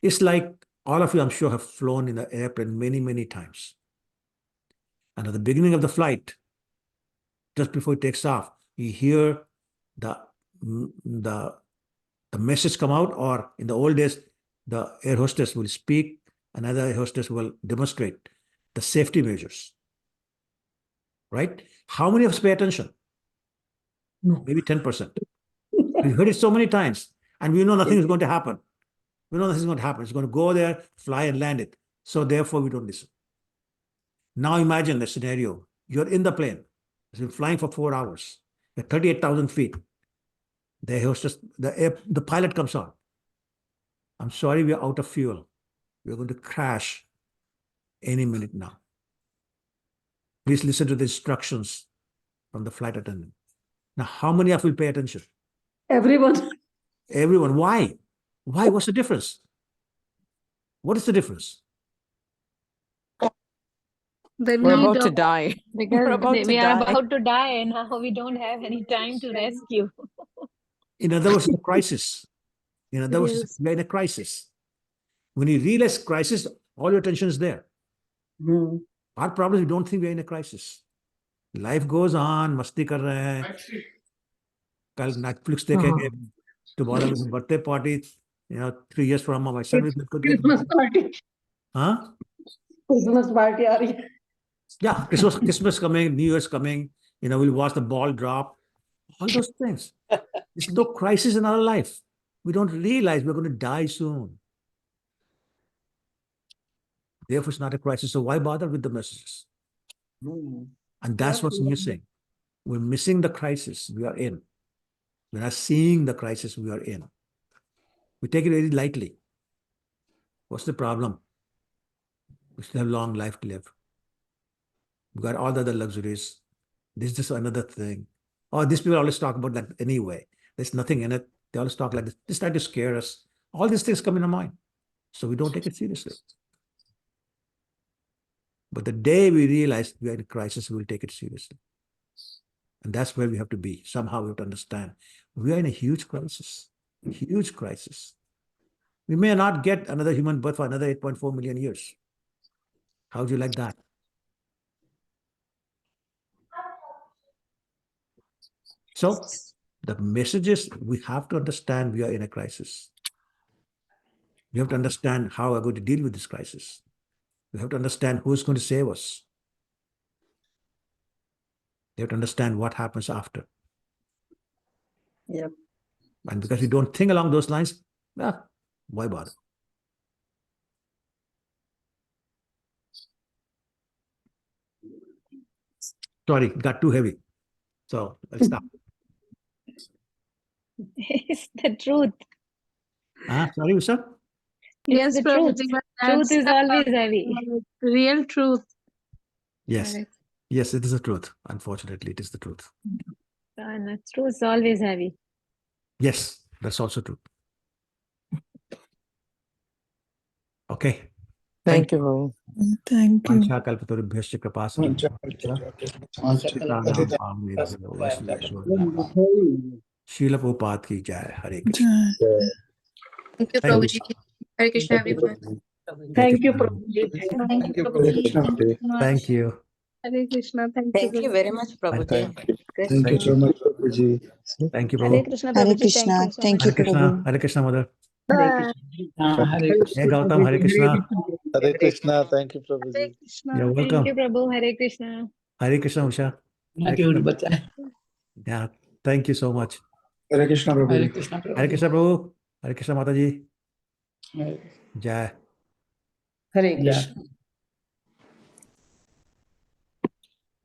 It's like all of you, I'm sure, have flown in the airplane many, many times. And at the beginning of the flight, just before it takes off, you hear the message come out, or in the old days, the air hostess will speak, another air hostess will demonstrate the safety measures. Right? How many of us pay attention? No. Maybe 10%. We've heard it so many times, and we know nothing is going to happen. We know nothing is going to happen. It's going to go there, fly and land it. So therefore, we don't listen. Now imagine the scenario. You're in the plane. It's been flying for 4 hours. At 38,000 feet. The hostess, the pilot comes on. I'm sorry, we're out of fuel. We're going to crash any minute now. Please listen to the instructions from the flight attendant. Now, how many of you will pay attention? Everyone. Everyone. Why? Why? What's the difference? What is the difference? The We're need about to of die. Because about to we are die. about to die and now we don't have any time to rescue. In other words, it's a crisis. In other words, Yes. we're in a crisis. When you realize crisis, all your attention is there. Our problem is we don't think we're in a crisis. Life goes on, masti kar rahe hain. Kal Netflix dekhenge. Tomorrow is birthday party. 3 years from now, my son will get Christmas party. Huh? Christmas party aa rahi hai. Yeah, Christmas coming, New Year's coming. We'll watch the ball drop. All those things. There's no crisis in our life. We don't realize we're going to die soon. Therefore, it's not a crisis. So why bother with the messages? And that's what's missing. We're missing the crisis we are in. We're not seeing the crisis we are in. We take it very lightly. What's the problem? We still have long life to live. We've got all the other luxuries. This is just another thing. Oh, these people always talk about that anyway. There's nothing in it. They always talk like this. Just try to scare us. All these things come in our mind. So we don't take it seriously. But the day we realize we are in a crisis, we will take it seriously. And that's where we have to be. Somehow we have to understand. We are in a huge crisis. Huge crisis. We may not get another human birth for another 8.4 million years. How do you like that? So the message is we have to understand we are in a crisis. We have to understand how we're going to deal with this crisis. We have to understand who is going to save us. We have to understand what happens after. Yep. And because we don't think along those lines, why bother? Sorry, it got too heavy. So I'll stop. It's the truth. Sorry, Usha? Yes, The truth. Prabhuji, but Truth that's is always heavy. real truth. Yes. Correct. Yes, it is the truth. Unfortunately, it is the truth. And the truth is always heavy. Yes, that's also true. Okay. Thank you, Babu. Thank you. Pancha kalpatarubhyascha kripasindhubhyo. Sitaram Amnibhyo Vaishnavibhyo. Srila Prabhupada ki jai. Hare Krishna. Thank you, Thank you. Prabhuji. Hare Krishna, everyone. Thank you, Prabhuji. Thank you, Prabhuji. Thank you so much. Thank you. Hare Krishna. Thank Thank you you. very much, Prabhuji. Thank you so much, Prabhuji. Thank you, Hare Prabhu. Krishna, Hare Prabhuji. Krishna. Thank you so Thank much. you, Hare Krishna. Prabhu. Hare Krishna, Mother. Hare Hey, Gautam. Hare Krishna. Hare Krishna. Thank you, Hare Prabhuji. Krishna. You're Thank welcome. you, Prabhu. Hare Krishna. Hare Krishna, Usha. Hare Krishna. Yeah, thank you so much. Hare Krishna, Prabhu. Hare Krishna, Prabhu. Hare Krishna, Mataji. Jai. Krishna.